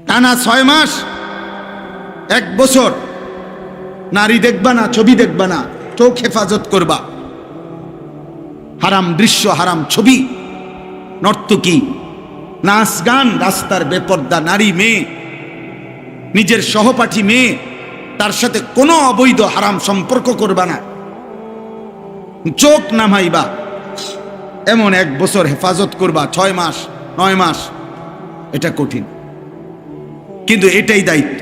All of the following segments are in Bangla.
টানা 6 মাস 1 বছর নারী দেখবা না, ছবি দেখবা না, চোখ হেফাজত করবা। হারাম দৃশ্য, হারাম ছবি, নর্তকী, নাচ গান, রাস্তার বেপর্দা নারী, মেয়ে, নিজের সহপাঠী মেয়ে, তার সাথে কোনো অবৈধ হারাম সম্পর্ক করবা না, চোখ নামাইবা। এমন 1 বছর হেফাজত করবা, 6 মাস 9 মাস। এটা কঠিন, কিন্তু এটাই দায়িত্ব,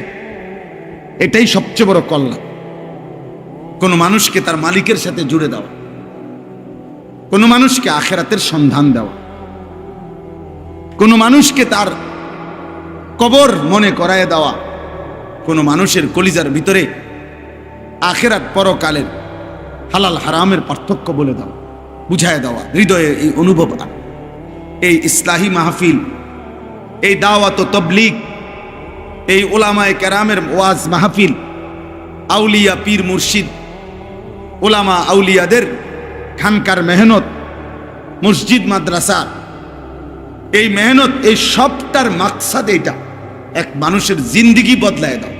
এটাই সবচেয়ে বড় কল্যাণ। কোন মানুষকে তার মালিকের সাথে জুড়ে দেওয়া, কোন মানুষকে আখিরাতের সন্ধান দেওয়া, কোন মানুষকে তার কবর মনে করায় দেওয়া, কোন মানুষের কলিজার ভিতরে আখিরাত পরকালের হালাল হারামের পার্থক্য বলে দেওয়া, বুঝায় দেওয়া, হৃদয়ে এই অনুভব। এই ইসলাহি মাহফিল, এই দাওয়াত ও তাবলীগ, এই উলামায়ে কেরামের ওয়াজ মাহফিল, আউলিয়া পীর মুর্শিদ উলামা আউলিয়াদের খানকার মেহনত, মসজিদ মাদ্রাসা, এই মেহনত, এই সবটার মাকসাদ এইটা, এক মানুষের জিন্দেগি বদলায় দাও।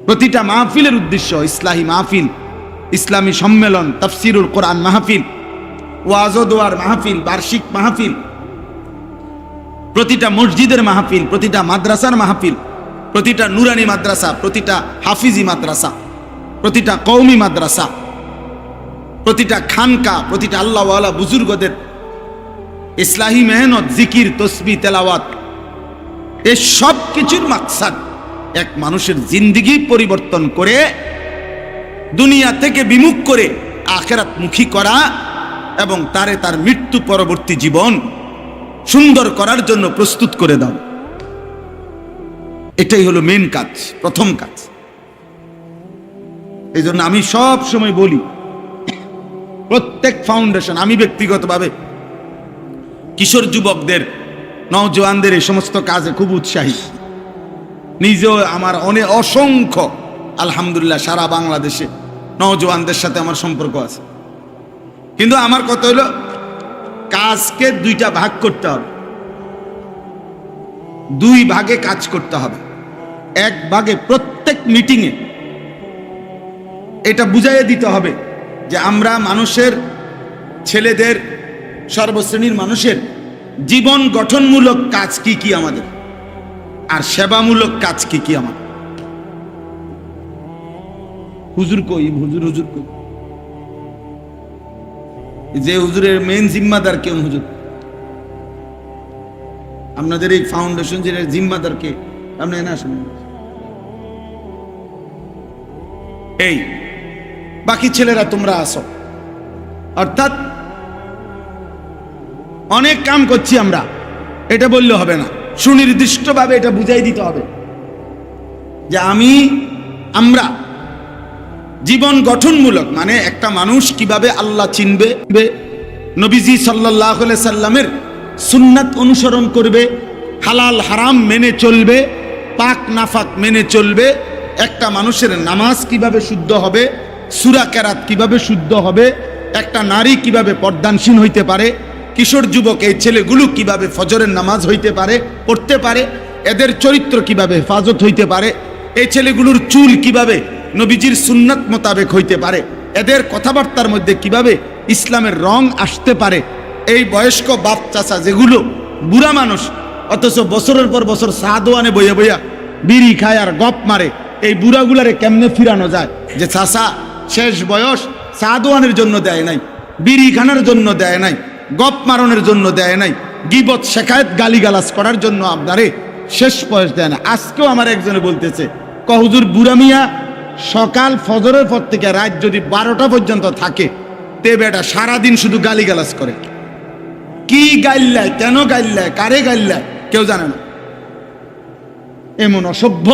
প্রতিটা মাহফিলের উদ্দেশ্য ইসলাহি মাহফিল, ইসলামী সম্মেলন, তাফসিরুল কোরআন মাহফিল, ওয়াজ ও দোয়ার মাহফিল, বার্ষিক মাহফিল, প্রতিটা মসজিদের মাহফিল, প্রতিটা মাদ্রাসার মাহফিল, প্রতিটা নুরানি মাদ্রাসা, প্রতিটা হাফিজি মাদ্রাসা, প্রতিটা কওমি মাদ্রাসা, প্রতিটা খানকা, প্রতিটা আল্লাহওয়ালা বুজুর্গদের ইসলাহি মেহনত, জিকির, তসবিহ, তেলাওয়াত, এই সব কিছুর মাকসাদ এক মানুষের জিন্দেগি পরিবর্তন করে দুনিয়া থেকে বিমুখ করে আখিরাতমুখী করা এবং তারে তার মৃত্যু পরবর্তী জীবন সুন্দর করার জন্য প্রস্তুত করে দাও। এটাই হলো মেন কাজ, প্রথম কাজ। এই জন্য আমি সব সময় বলি, প্রত্যেক ফাউন্ডেশন, আমি ব্যক্তিগতভাবে কিশোর যুবকদের, নওজওয়ানদের এই সমস্ত কাজে খুব উৎসাহী। নিজেও আমার অসংখ্য আলহামদুলিল্লাহ সারা বাংলাদেশে নওজওয়ানদের সাথে আমার সম্পর্ক আছে। কিন্তু আমার কথা হলো কাজকে 2টা ভাগ করতে হবে, 2 ভাগে কাজ করতে হবে। 1 ভাগে প্রত্যেক মিটিংয়ে এটা বুঝাইয়ে দিতে হবে যে আমরা মানুষের, ছেলেদের, সর্বশ্রেণীর মানুষের জীবন গঠনমূলক কাজ কি কি আমাদের, আর সেবামূলক কাজ কি কি আমাদের। হুজুর কই, হুজুর কই, যে হুজুরের মেইন জিম্মাদার কেউ, হুজুর আপনাদের এই ফাউন্ডেশন যে জিম্মাদার কে, আপনি না শুনেন। এই বাকি ছেলেরা তোমরা আসো, অর্থাৎ অনেক কাম করছি আমরা, এটা বললে হবে না, সুনির্দিষ্টভাবে এটা বুঝাই দিতে হবে যে আমরা জীবন গঠনমূলক, মানে একটা মানুষ কিভাবে আল্লাহ চিনবে, নবীজি সাল্লাল্লাহু আলাইহি সাল্লামের সুন্নাত অনুসরণ করবে, হালাল হারাম মেনে চলবে, পাক নাফাক মেনে চলবে, একটা মানুষের নামাজ কিভাবে শুদ্ধ হবে, সূরা কেরাত কিভাবে শুদ্ধ হবে, একটা নারী কিভাবে পর্দানসীন হইতে পারে, কিশোর যুবক এই ছেলেগুলো কিভাবে ফজরের নামাজ হইতে পারে, পড়তে পারে, এদের চরিত্র কিভাবে হেফাজত হইতে পারে, এই ছেলেগুলোর চুল কিভাবে নবীজির সুন্নাত মোতাবেক হইতে পারে, এদের কথাবার্তার মধ্যে কিভাবে ইসলামের রং আসতে পারে। এই বয়স্ক বাপ চাচা যেগুলো বুড়া মানুষ, অথচ বছরের পর বছর সাদোয়ানে বইয়া বইয়া বিড়ি খায় আর গপ মারে, এই বুড়াগুলারে কেমনে ফিরানো যায় যে চাচা শেষ বয়স সাদোয়ানের জন্য দেয় নাই, বিড়ি খানার জন্য দেয় নাই, গপ মারণের জন্য দেয় নাই, গীবত শেখায়ত গালিগালাজ করার জন্য আপনারে শেষ বয়স দেয় না। আজকেও আমার একজনে বলতেছে, হুজুর বুড়া মিয়া সকাল ফজরের পর থেকে রাত যদি 12টা পর্যন্ত থাকে, তে বেটা সারাদিন শুধু গালিগালাজ করে। কি গাইল্লায়, কেন গাইল্লায়, কারে গাইল্লায় কেউ জানে না। এমন অসভ্য,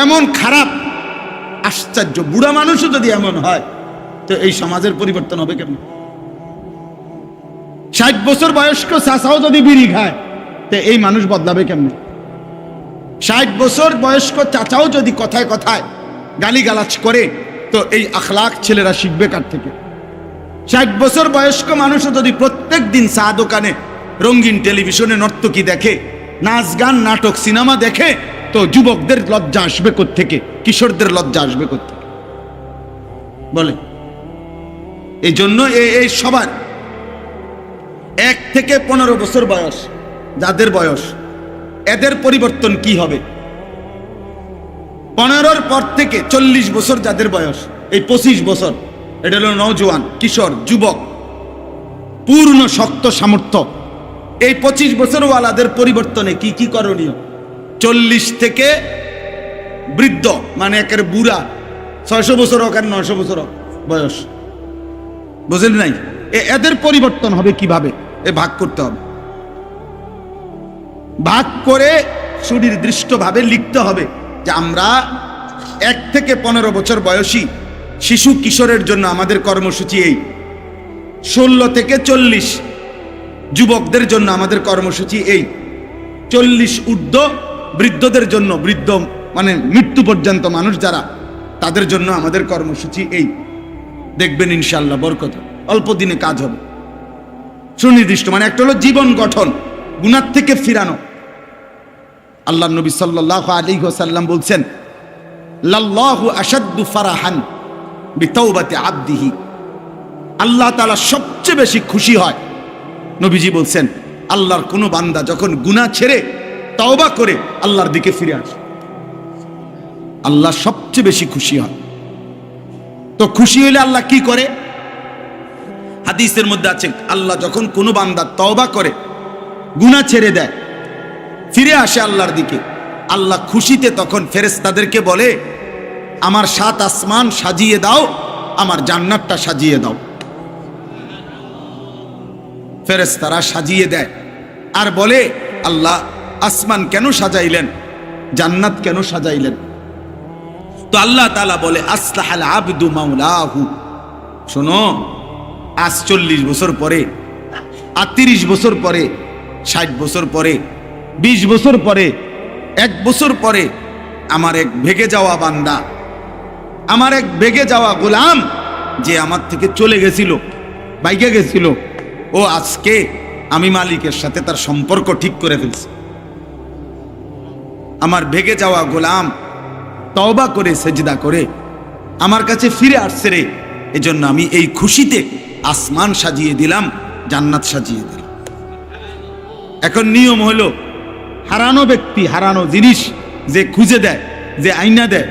এমন খারাপ, আশ্চর্য। বুড়া মানুষও যদি এমন হয় তো এই সমাজের পরিবর্তন হবে কেমন? 60 বছর বয়স্ক চাচাও যদি বিড়ি খায় তো এই মানুষ বদলাবে কেমনে? 60 বছর বয়স্ক চাচাও যদি কথায় কথায় গালিগালাজ করে তো এই আখলাক ছেলেরা শিখবে কার থেকে? 60 বছর বয়স্ক মানুষও যদি প্রত্যেক দিন চা দোকানে, রঙিন টেলিভিশনে নর্তকী দেখে নাচ গান নাটক সিনেমা দেখে তো যুবকদের লজ্জা আসবে কোত্থেকে, কিশোরদের লজ্জা আসবে কোত্থেকে বলে? এই জন্য এই সবার 1 থেকে 15 বছর বয়স যাদের বয়স, এদের পরিবর্তন কি হবে? 15-র পর থেকে 40 বছর যাদের বয়স, এই 25 বছর, এটা হলো নওজোয়ান, কিশোর, যুবক, পূর্ণ শক্ত সামর্থ্য। এই 25 বছর ওয়ালাদের পরিবর্তনে কি কি করণীয়? 40 থেকে বৃদ্ধ, মানে একের বুড়া, 600 বছর হোক আর 900 বছর হোক বয়স, বুঝলেন নাই? এদের পরিবর্তন হবে কিভাবে? ভাগ করতে হবে। ভাগ করে সুনির্দিষ্টভাবে লিখতে হবে যে আমরা 1 থেকে 15 বছর বয়সী শিশু কিশোরের জন্য আমাদের কর্মসূচি এই, 16 থেকে 40 যুবকদের জন্য আমাদের কর্মসূচি এই, 40 ঊর্ধ্ব বৃদ্ধদের জন্য, বৃদ্ধ মানে মৃত্যু পর্যন্ত মানুষ যারা, তাদের জন্য আমাদের কর্মসূচি এই। দেখবেন ইনশাআল্লাহ বরকত, অল্প দিনে কাজ হবে। সুনির্দিষ্ট মানে একটা হলো জীবন গঠন, গুনাহ থেকে ফিরানো। আল্লাহ নবী সাল্লাল্লাহু আলাইহি ওয়াসাল্লাম বলছেন, লাল্লাহু আশাদ্দু ফারাহান বিতাওবাতি আবদিহি, আল্লাহ তাআলা সবচেয়ে বেশি খুশি হয়, নবীজি বলছেন, আল্লাহর কোনো বান্দা যখন গুনাহ ছেড়ে তওবা করে আল্লাহর দিকে ফিরে আসে, আল্লাহ সবচেয়ে বেশি খুশি হয়। তো খুশি হইলে আল্লাহ কি করে? হাদিসের মধ্যে আছে, আল্লাহ যখন কোনো বান্দা তওবা করে, গুনাহ ছেড়ে দেয়, ফিরে আসে আল্লাহর দিকে, আল্লাহ খুশিতে তখন ফেরেশতাদেরকে বলে, আমার 7 আসমান সাজিয়ে দাও, আমার জান্নাতটা সাজিয়ে দাও। ফেরেশতারা সাজিয়ে দেয় আর বলে, আল্লাহ আসমান কেন সাজাইলেন, জান্নাত কেন সাজাইলেন? তো আল্লাহ তাআলা বলে, আসলাহাল আবদু মাওলাহু। শোনো, আজ 40 বছর পরে, আর 30 বছর পরে, 60 বছর পরে, 20 বছর পরে, 1 বছর পরে আমার এক ভেগে যাওয়া বান্দা, আমার এক ভেগে যাওয়া গোলাম, যে আমার থেকে চলে গেছিল, বাইকে গেছিল, ও আজকে আমি মালিকের সাথে তার সম্পর্ক ঠিক করে ফেলছি। আমার ভেগে যাওয়া গোলাম তওবা করে সেজদা করে আমার কাছে ফিরে আসছে রে, এজন্য আমি এই খুশিতে আসমান সাজিয়ে দিলাম, জান্নাত সাজিয়ে দিলাম। এখন নিয়ম হলো, হারানো ব্যক্তি, হারানো জিনিস যে খুঁজে দেয়, যে আইনা দেয়,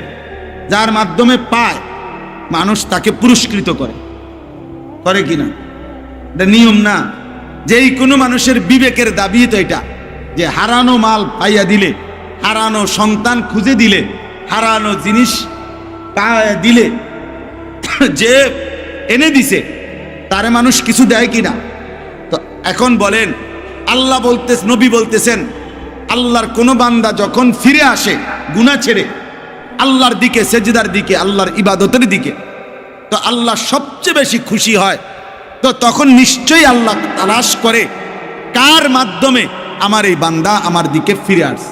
যার মাধ্যমে পায়, মানুষ তাকে পুরস্কৃত করে, করে কিনা? এটা নিয়ম না। যেই কোনো মানুষের বিবেকের দাবি তো এটা, যে হারানো মাল পাইয়া দিলে, হারানো সন্তান খুঁজে দিলে, হারানো জিনিস পাইয়া দিলে, যে এনে দিছে তারে মানুষ কিছু দেয় কিনা? তো এখন বলেন, আল্লাহ বলতেছেন, নবী বলতেছেন, আল্লাহর কোনো বান্দা যখন ফিরে আসে গুনাহ ছেড়ে আল্লাহর দিকে, সেজদার দিকে, আল্লাহর ইবাদতের দিকে, তো আল্লাহ সবচেয়ে বেশি খুশি হয়। তো তখন নিশ্চয়ই আল্লাহ তালাশ করে কার মাধ্যমে আমার এই বান্দা আমার দিকে ফিরে আসে।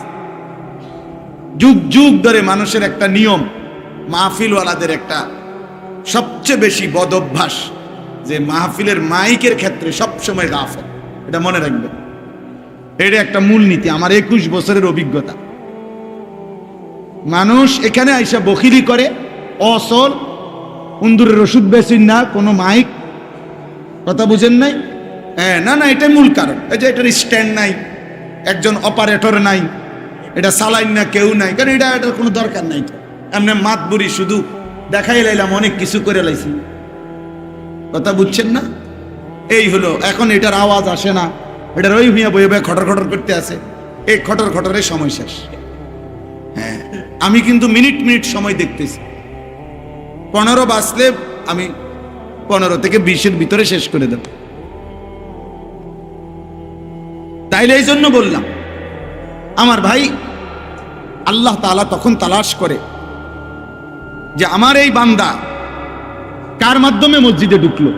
যুগ যুগ ধরে মানুষের একটা নিয়ম, মাহফিলওয়ালাদের একটা সবচেয়ে বেশি বদ অভ্যাস, যে মাহফিলের মাইকের ক্ষেত্রে সবসময় গাফেল। এটা মনে রাখবেন, এটা একটা মূলনীতি, আমার 21 বছরের অভিজ্ঞতা। মানুষ এখানে আইসা বখিলি করে, অসল উন্দুরের ওষুধ বেশিন না, কোনো মাইক, কথা বুঝেন নাই? হ্যাঁ, না না, এটাই মূল কারণ। এই যে এটার স্ট্যান্ড নাই, একজন অপারেটর নাই, এটা সালাইন না, কেউ নাই, কারণ এটার কোনো দরকার নাই। এমনি মাত বুড়ি শুধু দেখাই লাইলাম, অনেক কিছু করে লাইছি, কথা বুঝছেন না? এই হলো, এখন এটার আওয়াজ আসে না, এটার ওই হুইয়া বইয়ে বইয়ে খটর খটর করতে আসে, এই খটর খটরের সময় শেষ। হ্যাঁ, আমি কিন্তু মিনিট মিনিট সময় দেখতেছি, 15 বাজলে আমি 15 থেকে 20-এর ভিতরে শেষ করে দেব। তাইলে এই জন্য বললাম, আমার ভাই, আল্লাহ তাআলা তখন তালাশ করে যে আমার এই বান্দা কার মাধ্যমে মসজিদে ঢুকলো,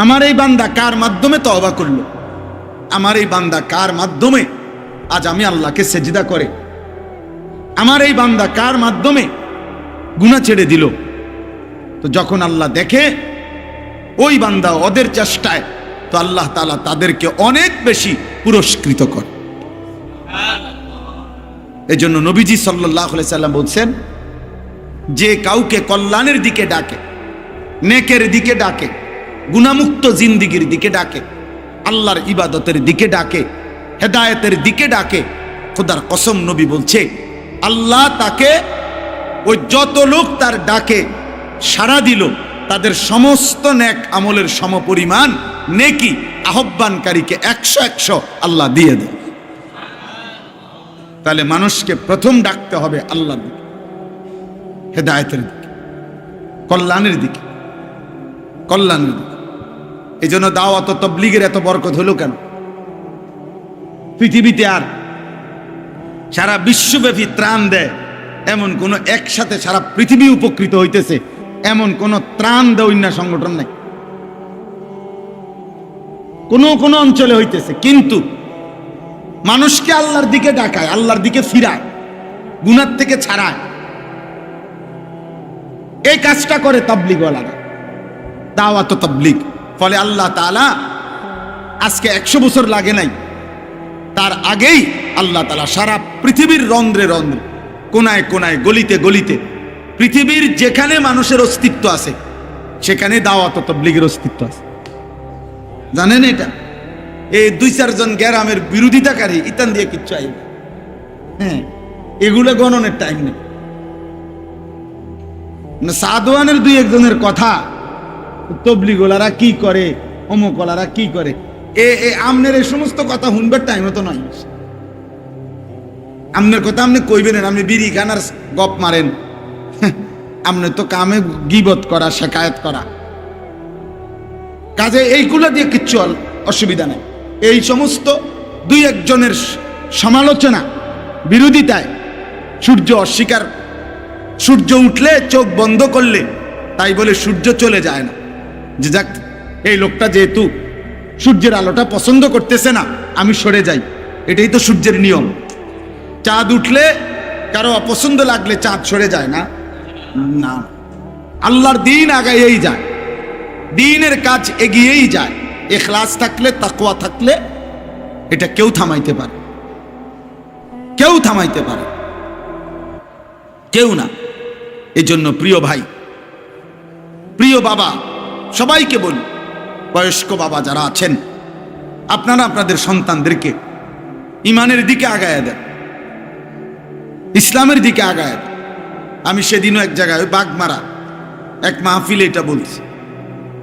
আমার এই বান্দা কার মাধ্যমে তওবা করলো, আমার এই বান্দা কার মাধ্যমে আজ আমি আল্লাহকে সেজদা করে, আমার এই বান্দা কার মাধ্যমে গুনাহ ছেড়ে দিল। তো যখন আল্লাহ দেখে ওই বান্দা ওদের চেষ্টায়, তো আল্লাহ তাআলা তাদেরকে অনেক বেশি পুরস্কৃত করে। এই জন্য নবীজি সাল্লাল্লাহু আলাইহি সাল্লাম বলছেন, যে কাউকে কল্যাণের দিকে ডাকে, নেকের দিকে ডাকে, গুনাহমুক্ত জিন্দিগির দিকে ডাকে, আল্লাহর ইবাদতের দিকে ডাকে, হেদায়েতের দিকে ডাকে, খোদার কসম নবী বলছে আল্লাহ তাকে, ওই যত লোক তার ডাকে সাড়া দিল, তাদের সমস্ত নেক আমলের সমপরিমাণ নেকি আহ্বানকারীকে 100 আল্লাহ দিয়ে দেয়। তাহলে মানুষকে প্রথম ডাকতে হবে আল্লাহর দিকে, হেদায়েতের দিকে, কল্যাণের দিকে, কল্যাণের দিকে। এই জন্য দাওয়াত ও তাবলীগের এত বরকত হলো কেন? পৃথিবীতে আর সারা বিশ্বব্যাপী ত্রাণ দেয় এমন কোন, একসাথে সারা পৃথিবী উপকৃত হইতেছে এমন কোন ত্রাণ দেয় না সংগঠন নাই। কোন কোন অঞ্চলে হইতেছে, কিন্তু মানুষকে আল্লাহর দিকে ডাকায়, আল্লাহর দিকে ফিরায়, গুনাহ থেকে ছাড়ায়, এই কাজটা করে তাবলীগওয়ালারা, দাওয়াত ও তাবলীগ। ফলে আল্লাহ তাআলা আজকে 100 বছর লাগে নাই, তার আগেই আল্লাহ তাআলা সারা পৃথিবীর রন্ধ্রে রন্ধ্রে, কোনায় কোনায়, গলিতে গলিতে, পৃথিবীর যেখানে মানুষের অস্তিত্ব আছে সেখানে দাওয়াত ও তাবলীগের অস্তিত্ব আছে। জানেন এটা? এই 2-4 জন গ্রামের বিরোধিতাকারী ইতান দিয়ে কিচ্ছু আইবে, হ্যাঁ, এগুলো গণনের টাইম নেই। সাদওয়ানের 2-1 জনের কথা, তাবলীগওয়ালারা কি করে, অমুকওয়ালারা কি করে, আমনের এই সমস্ত কথা শুনবার টাইম তো নয়। আমনের কথা আপনি কইবেন, আপনি বিড়ি খান আর গপ মারেন, আপনি তো কামে গীবত করা, শেকায়েত করা, কাজে এইগুলো দিয়ে কিচ্ছু অসুবিধা নেই। এই সমস্ত 2-1 জনের সমালোচনা, বিরোধিতায় সূর্য অস্বীকার, সূর্য উঠলে চোখ বন্ধ করলে তাই বলে সূর্য চলে যায় না, যে যাক এই লোকটা যেহেতু সূর্যের আলোটা পছন্দ করতেছে না, আমি সরে যাই, এটাই তো সূর্যের নিয়ম। চাঁদ উঠলে কারো অপছন্দ লাগলে চাঁদ সরে যায় না, না, আল্লাহর দিন আগাইয়েই যায়, দিনের কাজ এগিয়েই যায়। ইখলাস থাকলে, তাকওয়া থাকলে এটা কেউ থামাইতে পারে, কেউ থামাইতে পারে, কেউ না। এই জন্য প্রিয় ভাই, প্রিয় বাবা, সবাইকে বলি, বয়স্ক বাবা যারা আছেন, আপনারা আপনাদের সন্তানদেরকে ইমানের দিকে আগায় দেন, ইসলামের দিকে আগায় দেন। আমি সেদিনও এক জায়গায়, বাগমারা এক মাহফিলে এটা বলছি,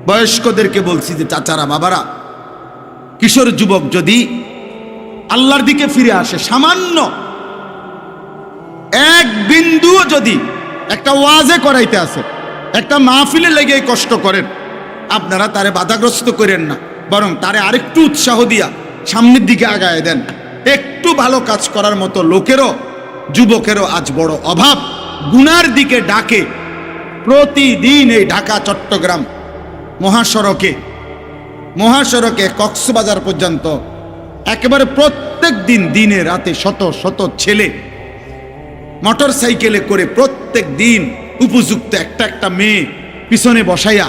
বয়স্কদেরকে বলছি যে চাচারা, বাবারা, কিশোর যুবক যদি আল্লাহর দিকে ফিরে আসে, সামান্য এক বিন্দুও যদি একটা ওয়াজে করাইতে আসে, একটা মাহফিলে লেগে কষ্ট করেন, আপনারা তারে বাধাগ্রস্ত করেন না, বরং তারে আরেকটু উৎসাহ দিয়া সামনের দিকে আগায় দেন। একটু ভালো কাজ করার মতো লোকেরও, যুবকেরও আজ বড় অভাব। গুনার দিকে ডাকে প্রতিদিন, এই ঢাকা চট্টগ্রাম মহাসড়কে কক্সবাজার পর্যন্ত একেবারে প্রত্যেক দিন, দিনে রাতে শত শত ছেলে মোটর সাইকেলে করে প্রত্যেক দিন উপযুক্ত একটা একটা মেয়ে পিছনে বসাইয়া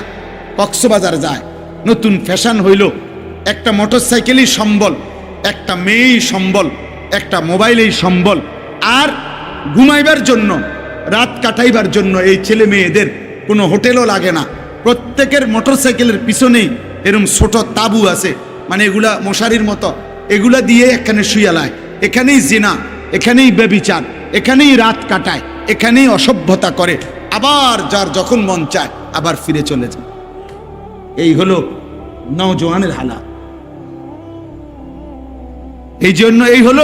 কক্সবাজার যায়। নতুন ফ্যাশন হইল, একটা মোটর সাইকেলই সম্বল, একটা মেয়েই সম্বল, একটা মোবাইলেই সম্বল। আর ঘুমাইবার জন্য, রাত কাটাইবার জন্য এই ছেলে মেয়েদের কোনো হোটেলও লাগে না, প্রত্যেকের মোটর সাইকেলের পিছনেই এরকম ছোট তাবু আছে, মানে এগুলা মশারির মতো, এগুলা দিয়ে এখানে শুয়ালায়, এখানেই জিনা, এখানেই ব্যভিচার, এখানেই রাত কাটায়, এখানেই অসভ্যতা করে, আবার যার যখন মন চায় আবার ফিরে চলে যায়। এই হলো নওজোয়ানের হালাত। এই জন্য এই হলো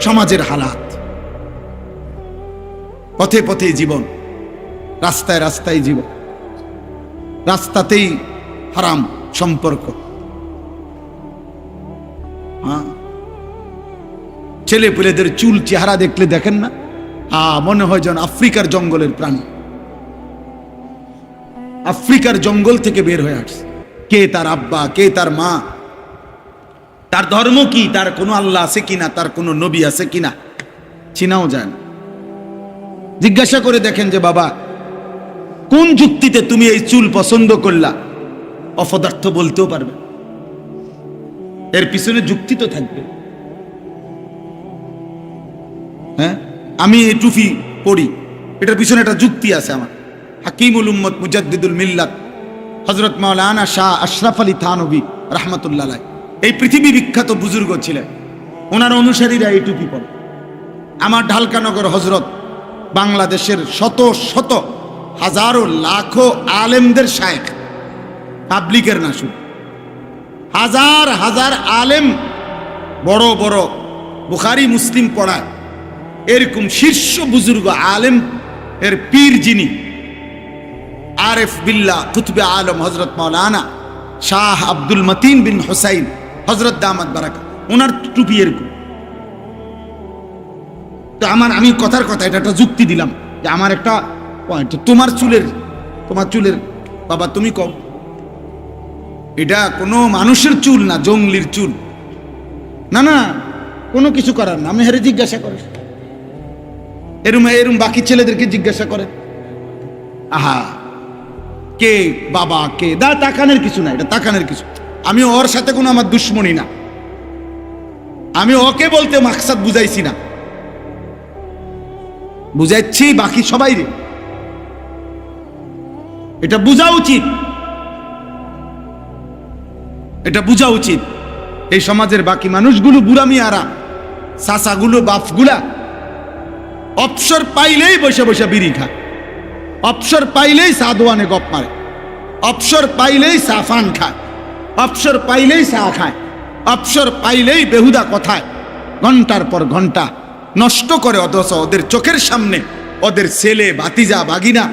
সমাজের হালাত। পথে পথে জীবন, রাস্তায় রাস্তায় জীবন, রাস্তাতেই হারাম সম্পর্ক। ছেলে পেলেদের চুল চেহারা দেখলে দেখেন না, মনে হয় যেন আফ্রিকার জঙ্গলের প্রাণী, আফ্রিকার জঙ্গল থেকে বের হয়ে আসছে। কে তার আব্বা, কে তার মা, তার ধর্ম কি, তার কোনো আল্লাহ আছে কিনা, তার কোনো নবী আছে কিনা চিনাও যায় না। জিজ্ঞাসা করে দেখেন যে বাবা, কোন যুক্তিতে তুমি এই চুল পছন্দ করলা? অপদার্থ বলতেও পারবে, এর পিছনে যুক্তি তো থাকবে। হ্যাঁ, আমি এই টুপি পরি, এটার পিছনে একটা যুক্তি আছে আমার। হাকিমুল উম্মত মুজাদ্দিদুল মিল্লাত হযরত মাওলানা শাহ আশরাফ আলী থানভী রাহমাতুল্লাহ আলাইহ এই পৃথিবী বিখ্যাত বুজুর্গ ছিলেন, ওনার অনুসারীরা এই টুপি পরে। আমার ঢালকানগর হজরত বাংলাদেশের শত শত হাজারো লাখো আলেমদের শায়েখ, পাবলিকের না শুধু, হাজার হাজার আলেম, বড় বড় বুখারী মুসলিম পড়ায় এরকম শীর্ষ বুজুর্গ আলেম এর পীর যিনি আরেফ বিল্লাহ কুতুবে আলম হজরত মাওলানা শাহ আব্দুল মতিন বিন হুসাইন হজরত দামাত বারাকা, ওনার টুপি এরকম। তো আমি কথার কথা এটা একটা যুক্তি দিলাম যে আমার একটা পয়েন্ট, তোমার চুলের বাবা তুমি কও, এটা কোনো মানুষের চুল না, জঙ্গলির চুল না, না কোনো কিছু করার না। আমি হেরে জিজ্ঞাসা করে এরম বাকি ছেলেদেরকে জিজ্ঞাসা করে, আহা কে বাবা কে, দা তাকানের কিছু না, এটা তাকানের কিছু। আমি ওর সাথে কোনো আমার দুশ্মনী না, আমি ওকে বলতে মাকসাদ বুঝাইছি না, বুঝাচ্ছি বাকি সবাই রে। এটা বোঝা উচিত, এটা বোঝা উচিত। এই সমাজের বাকি মানুষগুলো, বুড়া মিয়ারা, চাচাগুলো, বাপগুলা অবসর পাইলেই বসে বসে বিড়ি খায়, অবসর পাইলেই চা দোয়ানে গপ মারে, অবসর পাইলেই চা ফান খায়, অবসর পাইলেই চা খায়, অবসর পাইলেই বেহুদা কথায় ঘন্টার পর ঘন্টা নষ্ট করে। অথচ ওদের চোখের সামনে ওদের ছেলে, ভাতিজা, বাগিনা,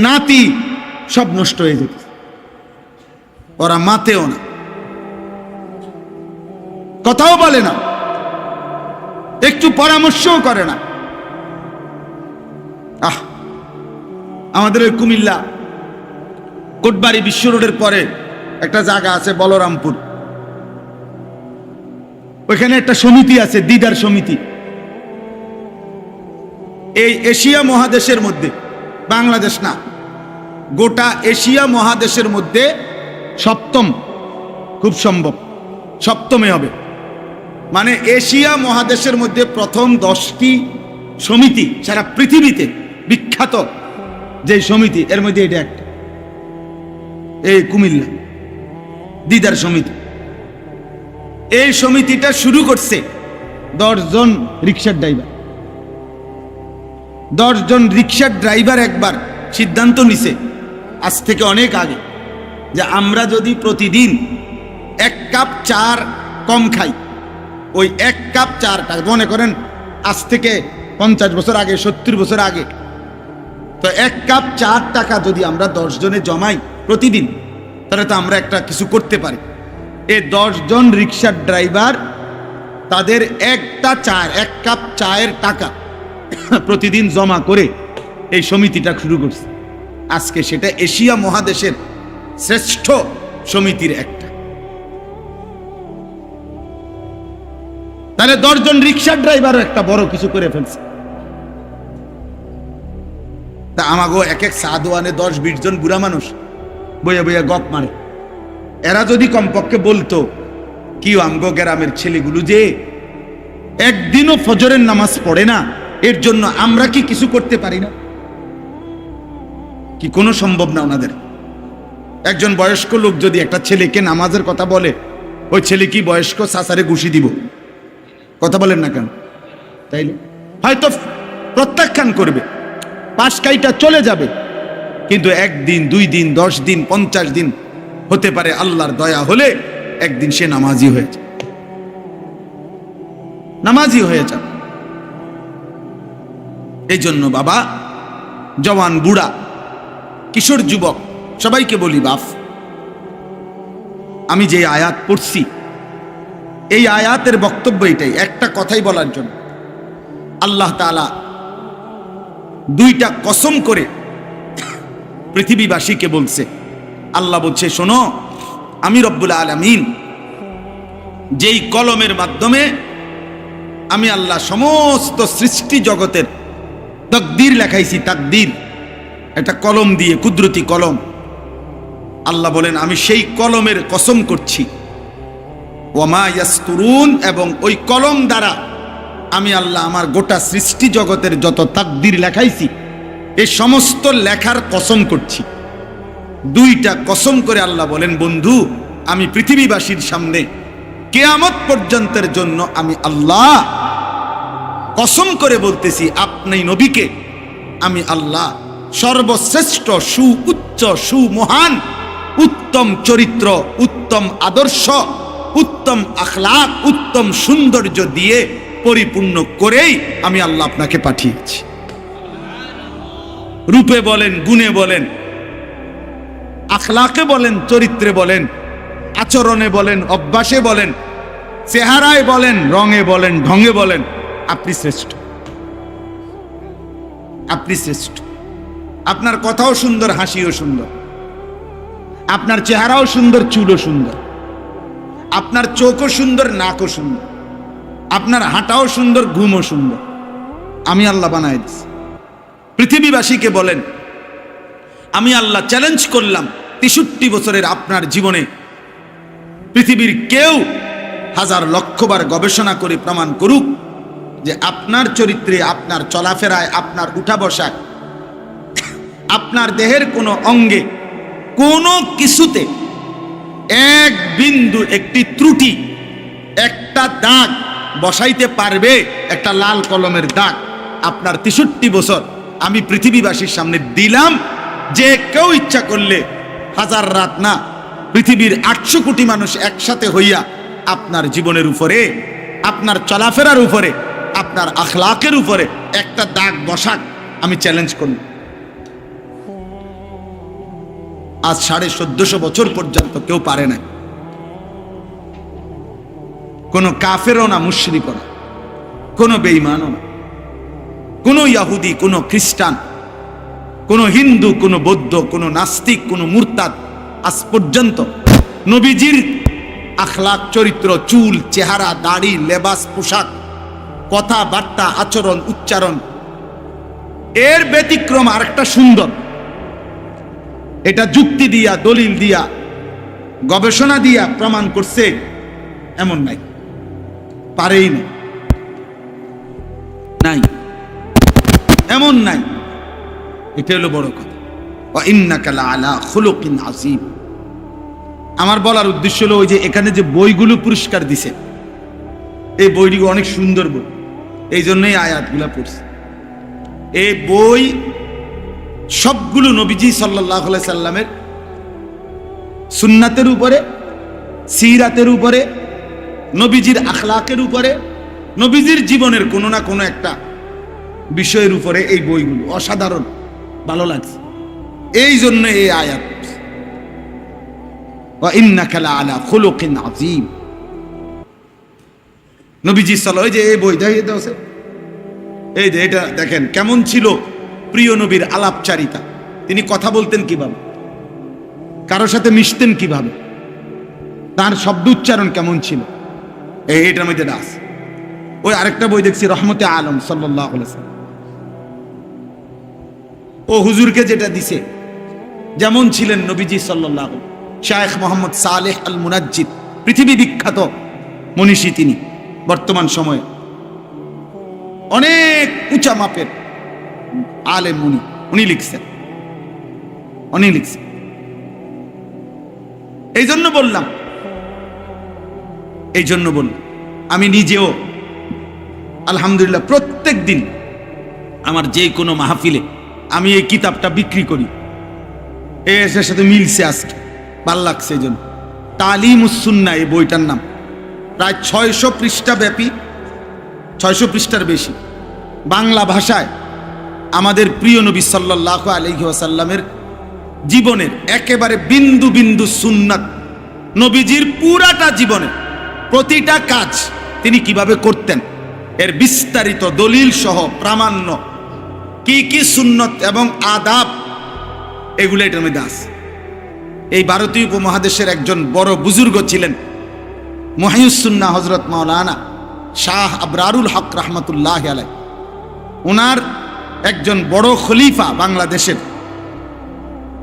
নাতি সব নষ্ট হয়ে যেত, ওরা মাতেও না, কথাও বলে না, একটু পরামর্শও করে না। আমাদের ওই কুমিল্লা কোটবাড়ি বিশ্ব রোডের পরে একটা জায়গা আছে বলরামপুর, ওইখানে একটা সমিতি আছে, দিদার সমিতি। এই এশিয়া মহাদেশের মধ্যে, বাংলাদেশ না, গোটা এশিয়া মহাদেশের মধ্যে সপ্তম, খুব সম্ভব সপ্তমে হবে। মানে এশিয়া মহাদেশের মধ্যে প্রথম 10টি সমিতি সারা পৃথিবীতে বিখ্যাত যে সমিতি, এর মধ্যে এটা একটা, এই কুমিল্লা দিদার সমিতি। এই সমিতিটা শুরু করছে 10 জন রিক্সার ড্রাইভার। 10 জন রিক্সার ড্রাইভার একবার সিদ্ধান্ত নিছে, আজ থেকে অনেক আগে, যে আমরা যদি প্রতিদিন 1 কাপ চার কম খাই, ওই 1 কাপ চারটা, মনে করেন আজ থেকে 50 বছর আগে, 70 বছর আগে, তো 1 কাপ 4 টাকা যদি আমরা 10 জনে জমাই প্রতিদিন, তাহলে তো আমরা একটা কিছু করতে পারি। এই 10 জন রিক্সার ড্রাইভার তাদের 1 কাপ চায়ের টাকা প্রতিদিন জমা করে এই সমিতিটা শুরু করছে। আজকে সেটা এশিয়া মহাদেশের শ্রেষ্ঠ সমিতির একটা। তাহলে 10 জন রিক্সার ড্রাইভারও একটা বড় কিছু করে ফেলছে। তা আমাগো এক সাদওয়ানে 10-20 জন বুড়া মানুষ বইয়া বইয়া গপ মারে। এরা যদি কমপক্ষে বলতো, কি আমগো গ্রামের ছেলেগুলো যে একদিনও ফজরের নামাজ পড়ে না, এর জন্য আমরা কি কিছু করতে পারি না? কি কোনো সম্ভব না ওনাদের? একজন বয়স্ক লোক যদি একটা ছেলেকে নামাজের কথা বলে, ওই ছেলে কি বয়স্ক চাচারে ঘুষি দিব? কথা বলেন না কেন? তাইলে হয়তো প্রত্যাখ্যান করবে, পাশ কাইটা চলে যাবে, কিন্তু 1 দিন 2 দিন 10 দিন 50 দিন হতে পারে, আল্লাহর দয়া হলে একদিন সে নামাজি হয়ে যায়, নামাজি হয়ে যায়। এই জন্য বাবা, জওয়ান, বুড়া, কিশোর, যুবক সবাইকে বলি, বাপ, আমি যে আয়াত পড়ছি, এই আয়াতের বক্তব্য এটাই, একটা কথাই বলার জন্য। আল্লাহ তাআলা 2টা কসম করে পৃথিবীবাসীকে বলছে। আল্লাহ বলছে, শোনো, আমি রব্বুল আলামিন যেই কলমের মাধ্যমে আমি আল্লাহ সমস্ত সৃষ্টি জগতের তাকদীর লেখাইছি, তাকদীর একটা কলম দিয়ে, কুদরতি কলম। আল্লাহ বলেন, আমি সেই কলমের কসম করছি, ওয়ামা ইয়াসতুরুন, এবং ওই কলম দ্বারা আমি আল্লাহ আমার গোটা সৃষ্টি জগতের যত তাকদীর লেখাইছি এই সমস্ত লেখার কসম করছি। দুইটা কসম করে আল্লাহ বলেন, বন্ধু আমি পৃথিবীবাসীর সামনে কিয়ামত পর্যন্তের জন্য আমি আল্লাহ কসম করে বলতেছি, আপনি নবীকে আমি আল্লাহ সর্বশ্রেষ্ঠ সুউচ্চ সুমহান উত্তম চরিত্র, উত্তম আদর্শ, উত্তম আখলাক, উত্তম সৌন্দর্য দিয়ে পরিপূর্ণ করেই আমি আল্লাহ আপনাকে পাঠিয়েছি। রূপে বলেন, গুণে বলেন, আখলাকে বলেন, চরিত্রে বলেন, আচরণে বলেন, অভ্যাসে বলেন, চেহারায় বলেন, রঙে বলেন, ঢঙে বলেন, আপনি শ্রেষ্ঠ। আপনি শ্রেষ্ঠ। আপনার কথাও সুন্দর, হাসিও সুন্দর, আপনার চেহারাও সুন্দর, চুলও সুন্দর, আপনার চোখও সুন্দর, নাকও সুন্দর, আপনার হাঁটাও সুন্দর, ঘুমও সুন্দর। আমি আল্লাহ বানাই দিছি। পৃথিবীবাসীকে বলেন, আমি আল্লাহ চ্যালেঞ্জ করলাম 63 বছরের আপনার জীবনে পৃথিবীর কেউ হাজার লক্ষবার গবেষণা করে প্রমাণ করুক যে আপনার চরিত্রে, আপনার চলাফেরায়, আপনার উঠা বসায়, আপনার দেহের কোনো অঙ্গে, কোনো কিছুতে এক বিন্দু, একটি ত্রুটি, একটা দাগ বসাইতে পারবে, একটা লাল কলমের দাগ আপনার 63 বছর আমি পৃথিবীবাসীর সামনে দিলাম। যে কেউ ইচ্ছা করলে হাজার রাত না, পৃথিবীর 800 কোটি মানুষ একসাথে হইয়া আপনার জীবনের উপরে, আপনার চলাফেরার উপরে, আপনার আখলাকের উপরে একটা দাগ বসাক, আমি চ্যালেঞ্জ করব। আজ 1450 বছর পর্যন্ত কেউ পারে না। কোনো কাফেরও না, মুশরিকও না, কোনো বেঈমানও না, কোনো ইহুদি, কোনো খ্রিস্টান, কোনো হিন্দু, কোনো বৌদ্ধ, কোনো নাস্তিক, কোনো মুরতাদ আজ পর্যন্ত নবীজির আখলাক, চরিত্র, চুল, চেহারা, দাড়ি, লেবাস, পোশাক, কথাবার্তা, আচরণ, উচ্চারণ এর ব্যতিক্রম আরেকটা সুন্দর, এটা যুক্তি দিয়া, দলিল দিয়া, গবেষণা দিয়া প্রমাণ করছে এমন নাই, পারেই না, নাই, এমন নাই। এটা হলো বড় কথা। ওয়া ইন্নাকা লাআলা খুলুকিন আযীম। আমার বলার উদ্দেশ্য হলো ওই যে এখানে যে বইগুলো পুরস্কার দিছে, এই বইগুলো অনেক সুন্দর বই, এই জন্যই আয়াতগুলা পড়ছে। এই বই সবগুলো নবীজি সাল্লাল্লাহু আলাইহি সাল্লামের সুন্নাতের উপরে, সিরাতের উপরে, নবীজির আখলাকের উপরে, নবীজির জীবনের কোনো না কোনো একটা বিষয়ের উপরে এই বইগুলো। অসাধারণ ভালো লাগছে, এই জন্য এই আয়াত। ওয়া ইন্নাকা লাআলা খুলুকিন আযীম। নবীজি সাল্লাল্লাহু, এই যে এই বই দেখিয়ে দাও, এই যে এটা দেখেন কেমন ছিল প্রিয় নবীর আলাপচারিতা। তিনি কথা বলতেন কিভাবে, কারোর সাথে মিশতেন কিভাবে, তার শব্দ উচ্চারণ কেমন ছিল, এইটার মধ্যে আছে। ওই আরেকটা বই দেখছি রহমতে আলম সাল্লাল্লাহু আলাইহি ওয়াসাল্লাম, ও হুজুরকে যেটা দিছে, যেমন ছিলেন নবীজি সাল্লাল্লাহু আলাইহি ওয়াসাল্লাম। শায়েখ মোহাম্মদ সালেহ আল মুনাজ্জিদ, পৃথিবী বিখ্যাত মনীষী, তিনি বর্তমান সময়ে অনেক উঁচা মাপের আলেম মুনি, উনি লিখছেন। এই জন্য বললাম আমি নিজেও আলহামদুলিল্লাহ প্রত্যেক দিন আমার যে কোনো মাহফিলে আমি এই কিতাবটা বিক্রি করি। এর সাথে মিলছে, আজকে ভাল লাগছে। এই জন্য তালিমুস সুন্নাহ এই বইটার নাম, প্রায় 600 পৃষ্ঠা ব্যাপী, 600 পৃষ্ঠার বেশি, বাংলা ভাষায় আমাদের প্রিয় নবী সাল্লাল্লাহু আলাইহি ওয়াসাল্লামের জীবনের একেবারে বিন্দু বিন্দু সুন্নাত, নবীজির পুরাটা জীবনে প্রতিটা কাজ তিনি কিভাবে করতেন এর বিস্তারিত দলিল সহ প্রামাণ্য, কি কি সুন্নত এবং আদাব, এগুলো এটার মধ্যে আছে। এই ভারতীয় উপমহাদেশের একজন বড় বুজুর্গ ছিলেন মুহিউস সুন্নাহ হযরত মাওলানা শাহ আবরারুল হক রাহমাতুল্লাহ আলাইহি। ওনার একজন বড় খলিফা বাংলাদেশের,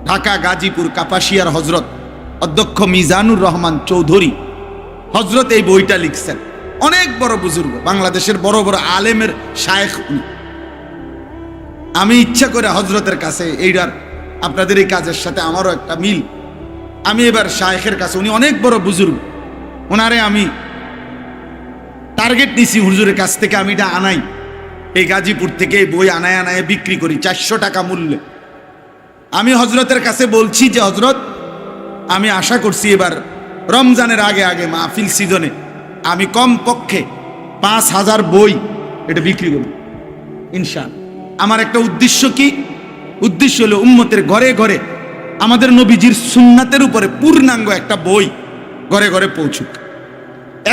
ঢাকা, গাজীপুর, কাপাসিয়ার হজরত অধ্যক্ষ মিজানুর রহমান চৌধুরী হজরত এই বইটা লিখছেন। অনেক বড় বুজুর্গ, বাংলাদেশের বড় বড় আলেমের শায়েখ উনি। আমি ইচ্ছা করে হজরতের কাছে, এইটার আপনাদের এই কাজের সাথে আমারও একটা মিল, আমি এবার শায়েখের কাছে, উনি অনেক বড় বুজুর্গ, ওনারে আমি টার্গেট নিছি হুজুরের কাছ থেকে আমি এটা আনাই, এই গাজীপুর থেকে এই বই আনায় আনায় বিক্রি করি 400 টাকা মূল্যে। আমি হজরতের কাছে বলছি যে হজরত, আমি আশা করছি এবার রমজানের আগে আগে মাহফিল সিজনে আমি কমপক্ষে 5000 বই এটা বিক্রি করব ইনশাআল্লাহ। আমার একটা উদ্দেশ্য কি? উদ্দেশ্য হলো উম্মতের ঘরে ঘরে আমাদের নবীজির সুন্নাতের উপরে পূর্ণাঙ্গ একটা বই ঘরে ঘরে পৌঁছুক।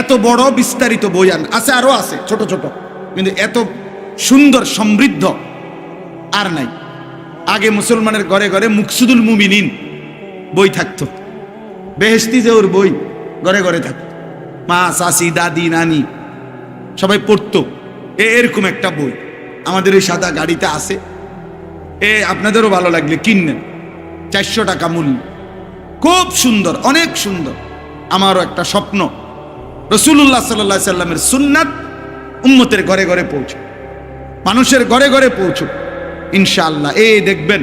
এত বড় বিস্তারিত বই আছে, আরো আছে ছোট ছোট, কিন্তু এত সুন্দর সমৃদ্ধ আর নাই। আগে মুসলমানের ঘরে ঘরে মুকসুদুল মুমিনিন বই থাকতো, বেহেশতি যে ওর বই ঘরে ঘরে থাকতো, মা চাচি দাদি নানি সবাই পড়তো। এরকম একটা বই আমাদের এই সাদা গাড়িতে আছে, আপনাদেরও ভালো লাগলে কিনবেন, 400 টাকা মূল্য, খুব সুন্দর, অনেক সুন্দর। আমারও একটা স্বপ্ন রাসূলুল্লাহ সাল্লাল্লাহু আলাইহি সাল্লামের সুন্নাত উম্মতের ঘরে ঘরে পৌঁছে, মানুষের ঘরে ঘরে পৌঁছুক ইনশাআল্লাহ। দেখবেন,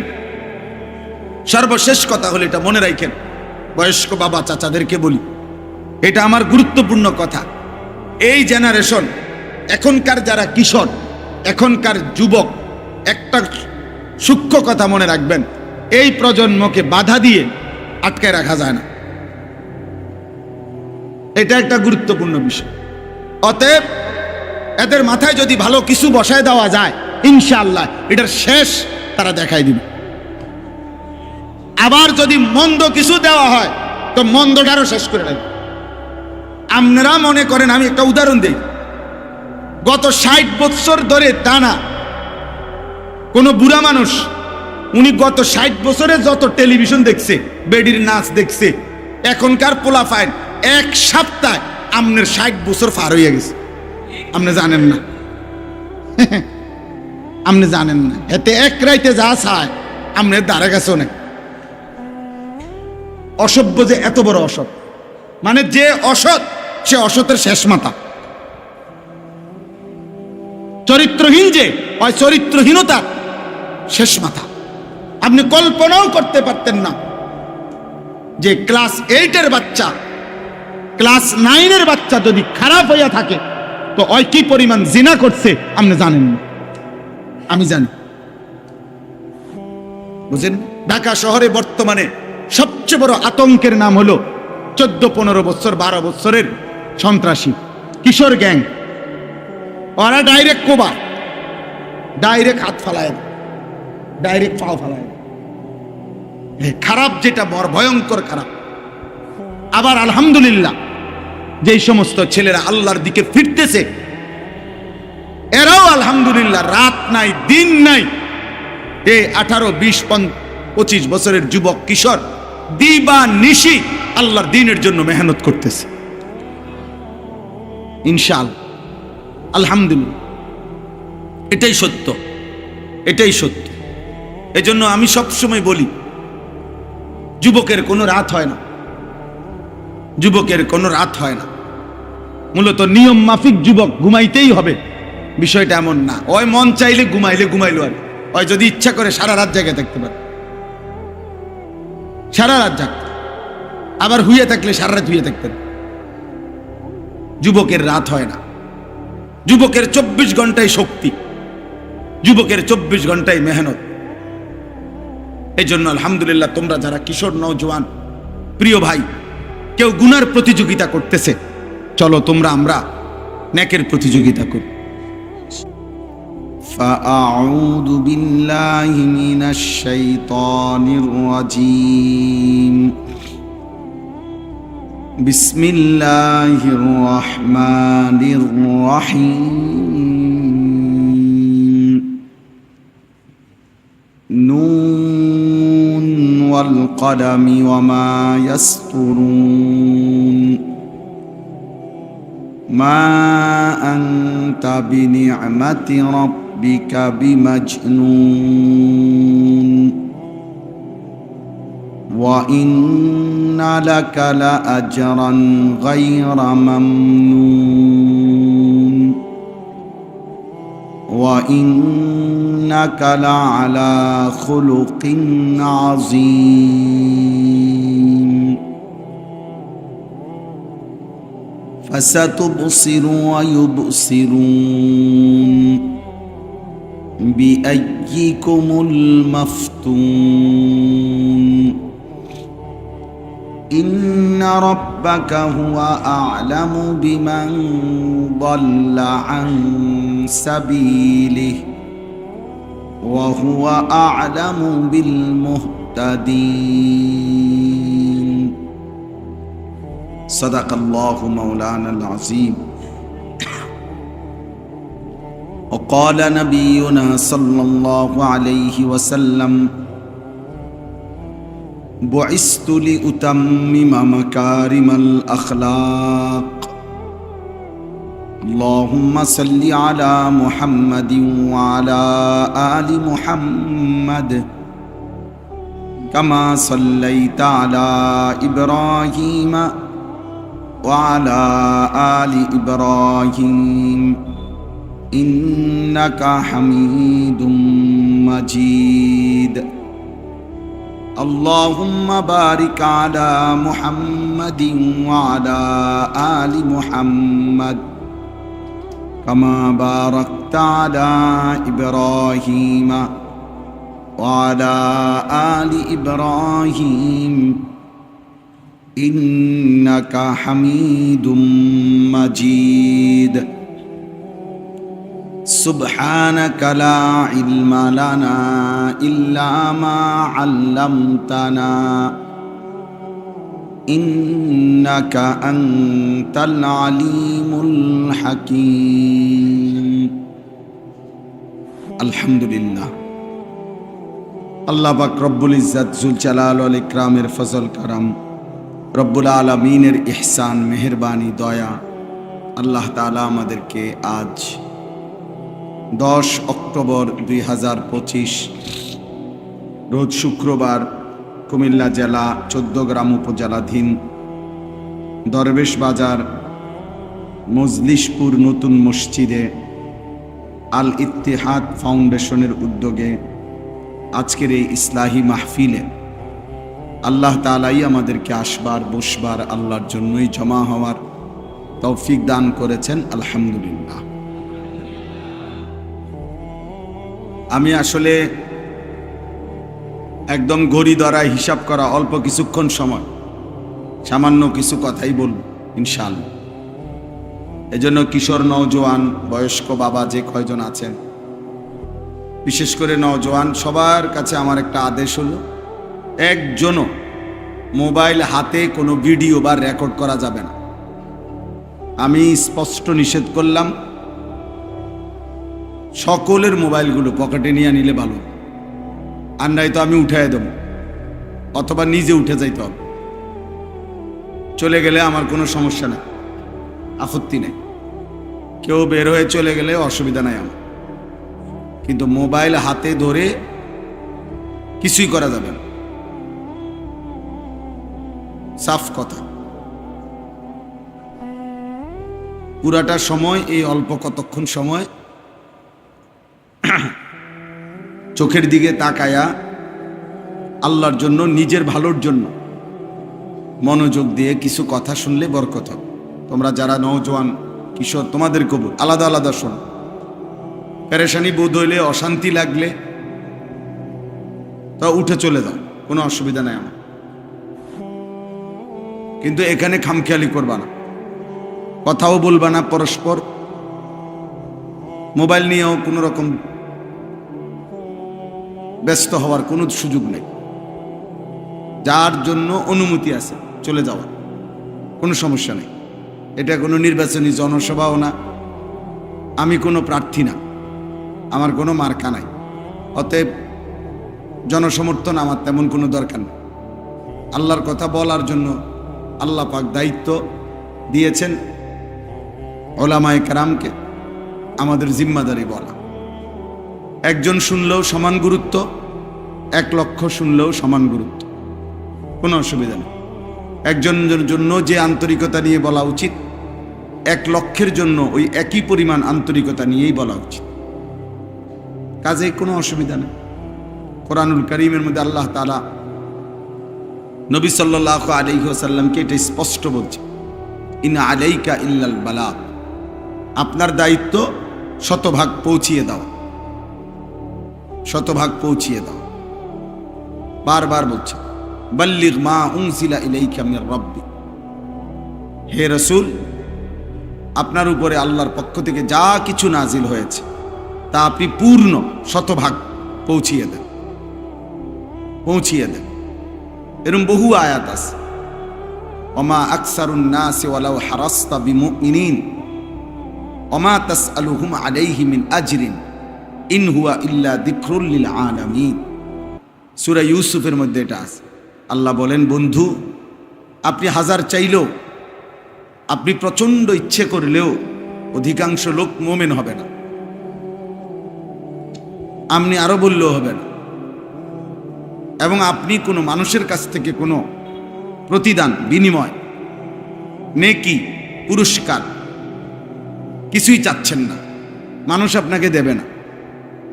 সর্বশেষ কথা হলো, এটা মনে রাখেন, বয়স্ক বাবা চাচাদেরকে বলি, এটা আমার গুরুত্বপূর্ণ কথা। এই জেনারেশন, এখনকার যারা কিশোর, এখনকার যুবক, একটা সূক্ষ্ম কথা মনে রাখবেন, এই প্রজন্মকে বাধা দিয়ে আটকে রাখা যায় না, এটা একটা গুরুত্বপূর্ণ বিষয়। অতএব এদের মাথায় যদি ভালো কিছু বসায় দেওয়া যায়, ইনশাআল্লাহ এটার শেষ তারা দেখাই দিবে। আবার যদি মন্দ কিছু দেওয়া হয় তো মন্দটারও শেষ করে দেবে। আপনারা মনে করেন, আমি একটা উদাহরণ দিই, গত 60 বছর ধরে টানা কোন বুড়া মানুষ, উনি গত 60 বছরে যত টেলিভিশন দেখছে, বেডির নাচ দেখছে, এখনকার পোলাফাইন এক সপ্তাহে আপনার 60 বছর পার হয়ে গেছে, আপনি জানেন না। আপনি জানেন না, এতে এক রাইতে যা চায় আপনার দ্বারা গেছে অনেক। অসভ্য যে এত বড় অসৎ, মানে যে অসৎ সে অসতের শেষ মাথা। চরিত্রহীন যে ওই চরিত্রহীনতার শেষ মাথা। আপনি কল্পনাও করতে পারতেন না যে ক্লাস 8-এর বাচ্চা, ক্লাস 9-এর বাচ্চা যদি খারাপ হইয়া থাকে তো ওই কি পরিমাণ জিনা করছে আপনি জানেন না, আমি জানি। বুঝেন, ঢাকা শহরে বর্তমানে সবচেয়ে বড় আতঙ্কের নাম হলো 14-15 বছর 12 বছরের সন্ত্রাসী কিশোর গ্যাং। ওরা ডাইরেক্ট কোবা, ডাইরেক্ট হাত ফালায়, ডাইরেক্ট পাও ফালায়, খারাপ, যেটা বড় ভয়ঙ্কর খারাপ। আবার আলহামদুলিল্লাহ যেই সমস্ত ছেলেরা আল্লাহর দিকে ফিরতেছে, এরাও আলহামদুলিল্লাহ রাত নাই দিন নাই, 18, 20, 25 বছরের যুবক কিশোর দিবা নিশি আল্লাহর দ্বীনের জন্য মেহনত করতেছে ইনশাআল্লাহ। আলহামদুলিল্লাহ, এটাই সত্য, এটাই সত্য। এজন্য আমি সবসময় বলি, যুবকের কোনো রাত হয় না, যুবকের কোনো রাত হয় না। মূলত নিয়ম মাফিক যুবক ঘুমাইতেই হবে, বিষয়টা এমন না ওই মন চাইলে ঘুমাইলো, আর ওই যদি ইচ্ছা করে সারা রাত জেগে থাকতে পারে, সারা রাত জাগতে, আবার হুইয়ে থাকলে সারা রাত হুইয়ে থাকতেন। যুবকের রাত হয় না, যুবকের 24 ঘন্টায় শক্তি, যুবকের 24 ঘন্টায় মেহনত। এই জন্য আলহামদুলিল্লাহ, তোমরা যারা কিশোর নওজোয়ান প্রিয় ভাই, কেউ গুনার প্রতিযোগিতা করতেছে, চলো তোমরা আমরা নেকের প্রতিযোগিতা করি। فأعوذ بالله من الشيطان الرجيم بسم الله الرحمن الرحيم نون والقلم وما يسطرون ما أنت بنعمة ربك بمجنون وإن لك لأجرا غير ممنون وإنك لعلى خلق عظيم فستبصر ويبصرون بأيكم المفتون إن ربك هو أعلم بمن ضل عن سبيله وهو أعلم بالمهتدين صدق الله مولانا العظيم وقال نبينا صلى الله عليه وسلم بعثت لأتمم مكارم الأخلاق اللهم صل على محمد وعلى آل محمد كما صليت على إبراهيم وعلى آل إبراهيم إنك حميد مجيد اللهم بارك على محمد وعلى آل محمد كما باركت على إبراهيم وعلى آل إبراهيم إنك حميد مجيد سبحانك لا علم لنا إلا ما علمتنا إنك أنت العليم الحكيم الحمد لله আল্লাহ পাক রব্বুল ইজ্জত জুল জালাল ওয়াল ইকরামের ফজল করম রব্বুল আলামিনের ইহসান মেহেরবানি দয়া আল্লাহ তাআলা আমাদেরকে আজ 10 অক্টোবর 2025 রোজ শুক্রবার কুমিল্লা জেলা 14 গ্রাম উপজেলাধীন দরবেশ বাজার মজলিশপুর নতুন মসজিদে আল ইত্তেহাদ ফাউন্ডেশনের উদ্যোগে আজকের এই ইসলাহি মাহফিলে আল্লাহ তাআলাই আমাদেরকে আসবার বসবার আল্লাহর জন্যই জমা হওয়ার তৌফিক দান করেছেন আলহামদুলিল্লাহ। আমি আসলে একদম ঘড়ি ধরায় হিসাব করা অল্প কিছুক্ষণ সময় সামান্য কিছু কথাই বলব ইনশাআল্লাহ। এজন্য কিশোর নওজোয়ান বয়স্ক বাবা যে কয়জন আছেন, বিশেষ করে নওজোয়ান, সবার কাছে আমার একটা আদেশ হলো, একজনও মোবাইল হাতে কোনো ভিডিও বা রেকর্ড করা যাবে না। আমি স্পষ্ট নিষেধ করলাম। সকলের মোবাইলগুলো পকেটে নিয়ে নিলে ভালো, আর নাই তো আমি উঠাই দেব, অথবা নিজে উঠে যাইতে হবে। চলে গেলে আমার কোনো সমস্যা নেই, আপত্তি নেই, কেউ বের হয়ে চলে গেলে অসুবিধা নাই আমার, কিন্তু মোবাইল হাতে ধরে কিছুই করা যাবে না, সাফ কথা। পুরাটা সময়, এই অল্প কতক্ষণ সময় চোখের দিকে তাকায়া আল্লাহর জন্য, নিজের ভালোর জন্য মনোযোগ দিয়ে কিছু কথা শুনলে বরকত হবে। তোমরা যারা নওজোয়ান কিশোর, তোমাদের কবুল, আলাদা আলাদা শোনো। পেরেশানি বোধ হইলে, অশান্তি লাগলে তা উঠে চলে যাও, কোনো অসুবিধা নাই আমার, কিন্তু এখানে খামখেয়ালি করবা না, কথাও বলবা না পরস্পর। মোবাইল নিয়েও কোনো রকম ব্যস্ত হওয়ার কোনো সুযোগ নেই। যার জন্য অনুমতি আছে চলে যাওয়ার, কোনো সমস্যা নেই। এটা কোনো নির্বাচনী জনসভাও না, আমি কোনো প্রার্থী না, আমার কোনো মার্কা নাই, অতএব জনসমর্থন আমার তেমন কোনো দরকার নেই। আল্লাহর কথা বলার জন্য আল্লাহ পাক দায়িত্ব দিয়েছেন ওলামায়ে কেরামকে, আমাদের জিম্মাদারি বলা। একজন শুনলেও সমান গুরুত্ব, 1 লক্ষ শুনলেও সমান গুরুত্ব, কোনো অসুবিধা নেই। একজনের জন্য যে আন্তরিকতা নিয়ে বলা উচিত, 1 লক্ষের জন্য ওই একই পরিমাণ আন্তরিকতা নিয়েই বলা উচিত। কাজেই কোনো অসুবিধা নেই। কোরআনুল কারীমের মধ্যে আল্লাহ তাআলা নবী সাল্লাল্লাহু আলাইহি ওয়াসাল্লামকে এটা স্পষ্ট বলছে, ইন আলাইকা ইল্লাল বালাগ, আপনার দায়িত্ব শতভাগ পৌঁছিয়ে দাও, শতভাগ পৌঁছিয়ে দাও। বারবার বলছে, বাল্লিগ মা উনজিলা ইলাইকা মির রাব্বি, হে রাসূল, আপনার উপরে আল্লাহর পক্ষ থেকে যা কিছু নাজিল হয়েছে তা আপনি পূর্ণ শতভাগ পৌঁছিয়ে দেন, পৌঁছিয়ে দেন। এরকম বহু আয়াত আছে, ওমা আকসারুন নাসি ওয়ালাউ হারাসতা বিমুমিনিন ওমা তাসআলুহুম আলাইহি মিন আজরিন ইন হুয়া ইল্লা যিকরুল লিল আলামিন। সূরা ইউসুফের মধ্যে এটা আছে। আল্লাহ বলেন, বন্ধু, আপনি হাজার চাইলেও, আপনি প্রচন্ড ইচ্ছে করলেও অধিকাংশ লোক মুমিন হবে না, আপনি আরো বললেও হবে না, এবং আপনি কোনো মানুষের কাছ থেকে কোনো প্রতিদান, বিনিময়, নেকি, পুরস্কার কিছুই চাচ্ছেন না। মানুষ আপনাকে দেবে না,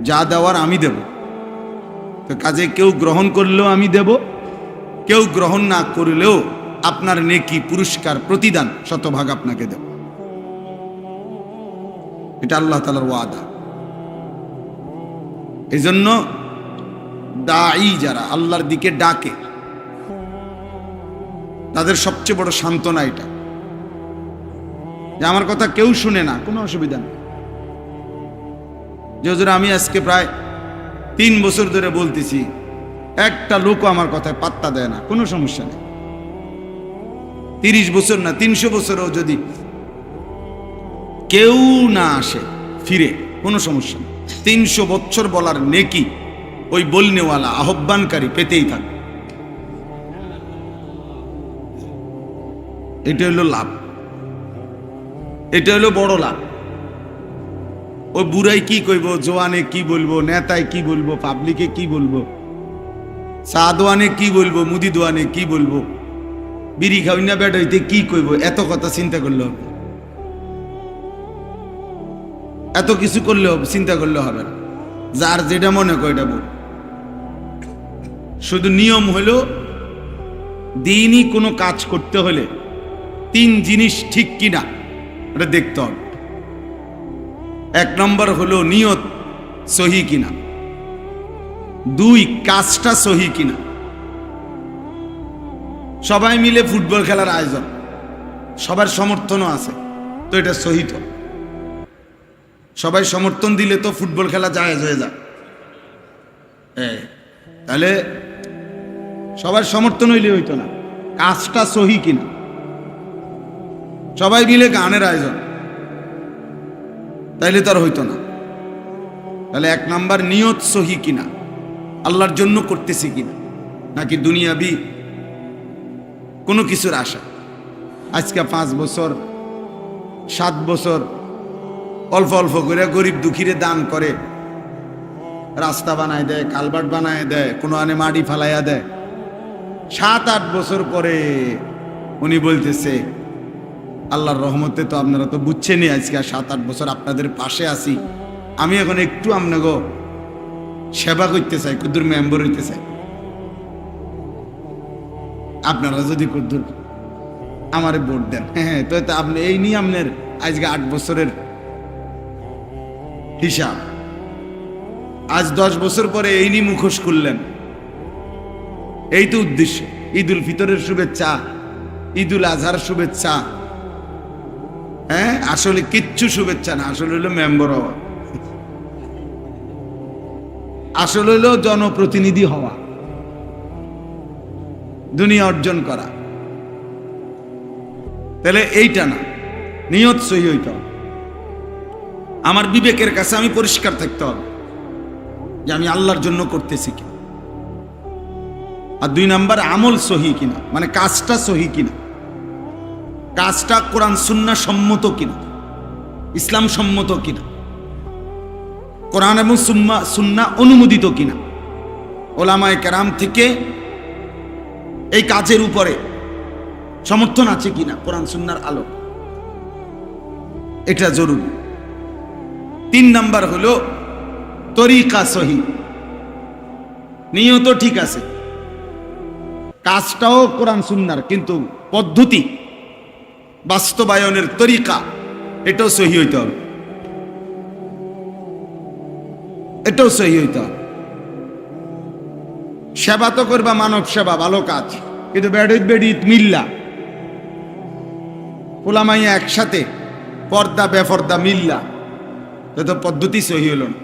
যা দেওয়ার আমি দেব। তো কাজে কেউ গ্রহণ করলেও আমি দেব, কেউ গ্রহণ না করলেও আপনার নেকি, পুরস্কার, প্রতিদান শতভাগ আপনাকে দেব। এটা আল্লাহ তাআলার ওয়াদা। এই জন্য দাঈ যারা আল্লাহর দিকে ডাকে, তাদের সবচেয়ে বড় সান্ত্বনা এটা যে আমার কথা কেউ শুনে না, কোনো অসুবিধা নেই। যে হুজুর, আমি আজকে প্রায় 3 বছর ধরে বলতেছি, একটা লোকও আমার কথায় পাত্তা দেয় না, কোনো সমস্যা নেই। 30 বছর না, 300 বছরও যদি কেউ না আসে ফিরে, কোনো সমস্যা নেই। 300 বছর বলার নেকি ওই বলনেওয়ালা, আহ্বানকারী পেতেই থাকবে। এটা হলো লাভ, এটা হলো বড় লাভ। ওই বুড়াই কি কইব, জোয়ানে কি বলবো, নেতায় কি বলবো, পাবলিকে কি বলবো, চা দোয়ানে কি বলবো, মুদি দোয়ানে কি বলবো, বিড়ি খাওয়াই না বেড হইতে কি কইব, এত কথা চিন্তা করলে হবে? এত কিছু করলে হবে? চিন্তা করলে হবে না। যার যেটা মনে করে এটা বল। শুধু নিয়ম হলো, দিনই কোনো কাজ করতে হলে 3 জিনিস ঠিক কিনা এটা দেখতে হবে। 1 নম্বর হলো নিয়ত সহি কিনা, 2 কাজটা সহি কিনা। সবাই মিলে ফুটবল খেলার আয়োজন, সবার সমর্থনও আছে, তো এটা সহি। তো সবাই সমর্থন দিলে তো ফুটবল খেলা জায়েজ হয়ে যায়। তাহলে সবার সমর্থন হইলে হইতো না, কাজটা সহি কিনা। সবাই মিলে গানের আয়োজন, তাইলে তো আর হইতো না। তাহলে 1 নাম্বার নিয়ত সহি কিনা, আল্লাহর জন্য করতেছি কিনা, নাকি দুনিয়াবি কোনো কিছুর আশা। আজকে 5 বছর 7 বছর অল্প অল্প করে গরিব দুঃখীরে দান করে, রাস্তা বানায় দেয়, কালভার্ট বানায় দেয়, কোনো আনে মাটি ফালাইয়া দেয়। 7-8 বছর পরে উনি বলতেছে, আল্লাহর রহমতে তো আপনারা তো বুঝছেনই, আজকে 7-8 বছর আপনাদের পাশে আছি, আমি এখন একটু আপনাকে সেবা করতে চাই, কুদ্দুর মেম্বার হইতে চাই। আপনারা যদি কুদ্দুর আমারে ভোট দেন, হ্যাঁ, তো আপনি এই নিয়ে আপনার আজকে 8 বছরের হিসাব। আজ 10 বছর পরে এই নিয়ে মুখোশ খুললেন, এই তো উদ্দেশ্য। ঈদুল ফিতরের শুভেচ্ছা, ঈদুল আজহার শুভেচ্ছা, হ্যাঁ, আসলে কিচ্ছু শুভেচ্ছা না, আসলে হলো মেম্বার হওয়া, আসলে হলো জনপ্রতিনিধি হওয়া, দুনিয়া অর্জন করা। তাহলে এইটা না, নিয়ত সহি হইতে হবে। আমার বিবেকের কাছে আমি পরিষ্কার থাকতে হবে যে আমি আল্লাহর জন্য করতেছি কিনা। আর 2 নাম্বার আমল সহি কিনা, মানে কাজটা সহি কিনা, কাজটা কোরআন সুন্নাহ সম্মত কিনা, ইসলাম সম্মত কিনা, কোরআন এবং সুন্নাহ অনুমোদিত কিনা, ওলামায়ে কেরাম থেকে এই কাজের উপরে সমর্থন আছে কিনা কোরআন সুন্নাহর আলো, এটা জরুরি। 3 নাম্বার হলো তরিকা সহি, নিয়ত ঠিক আছে, কাজটাও কোরআন সুন্নার, কিন্তু পদ্ধতি বাস্তবায়নের তরিকা এটাও সহি হইতে হবে, এটাও সহি হইতে হবে। সেবা তো করবা, মানব সেবা ভালো কাজ, কিন্তু বেডিত বেডিত মিল্লা ওলামাইয়া একসাথে পর্দা বেফর্দা মিল্লা, তো পদ্ধতি সহি হইল না,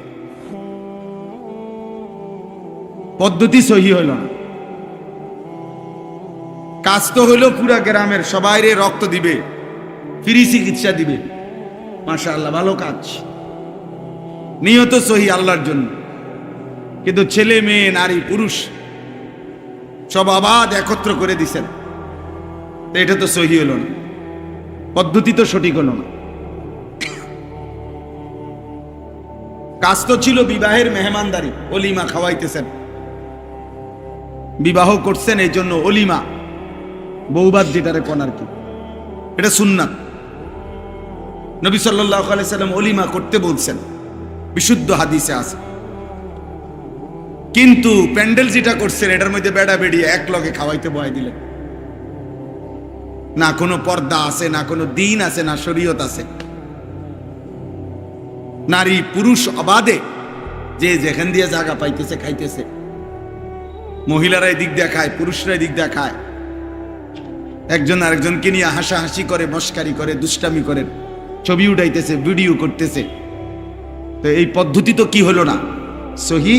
পদ্ধতি সহি হইল না। কাজ তো হইল পুরা গ্রামের সবাইরে রক্ত দিবে, ফ্রি চিকিৎসা দিবে, মাশাআল্লাহ ভালো কাজ, নিয়ত সহি আল্লাহর জন্য, কিন্তু ছেলে মেয়ে নারী পুরুষ সব আবাদ একত্র করে দিছেন, তো এটা তো সহি হলো না, পদ্ধতি তো সঠিক হলো না। কাজ তো ছিল বিবাহের মেহমানদারি, অলিমা খাওয়াইতেছেন, বিবাহ করছেন এই জন্য অলিমা, বৌবাদ যেটারে কোন আর কি, এটা সুন্নাত। নবী সাল্লাল্লাহু আলাইহি সাল্লাম অলিমা করতে বলছেন, বিশুদ্ধ হাদিসে আছে। কিন্তু প্যান্ডেল যেটা করছেন এটার মধ্যে বেড়া বেড়িয়ে এক লগে খাওয়াইতে বয় দিলেন, না কোনো পর্দা আছে, না কোনো দিন আছে, না শরীয়ত আছে। নারী পুরুষ অবাধে যে যেখান দিয়ে জায়গা পাইতেছে খাইতেছে, মহিলারা এদিক দিয়ে খায়, পুরুষরা এদিক দিয়ে খায়, একজন আরেকজনকে নিয়ে হাসাহাসি করে, মস্কারি করে, দুষ্টামি করে, ছবি উঠাইতেছে, ভিডিও করতেছে। তো এই পদ্ধতি তো কি হলো না সহি,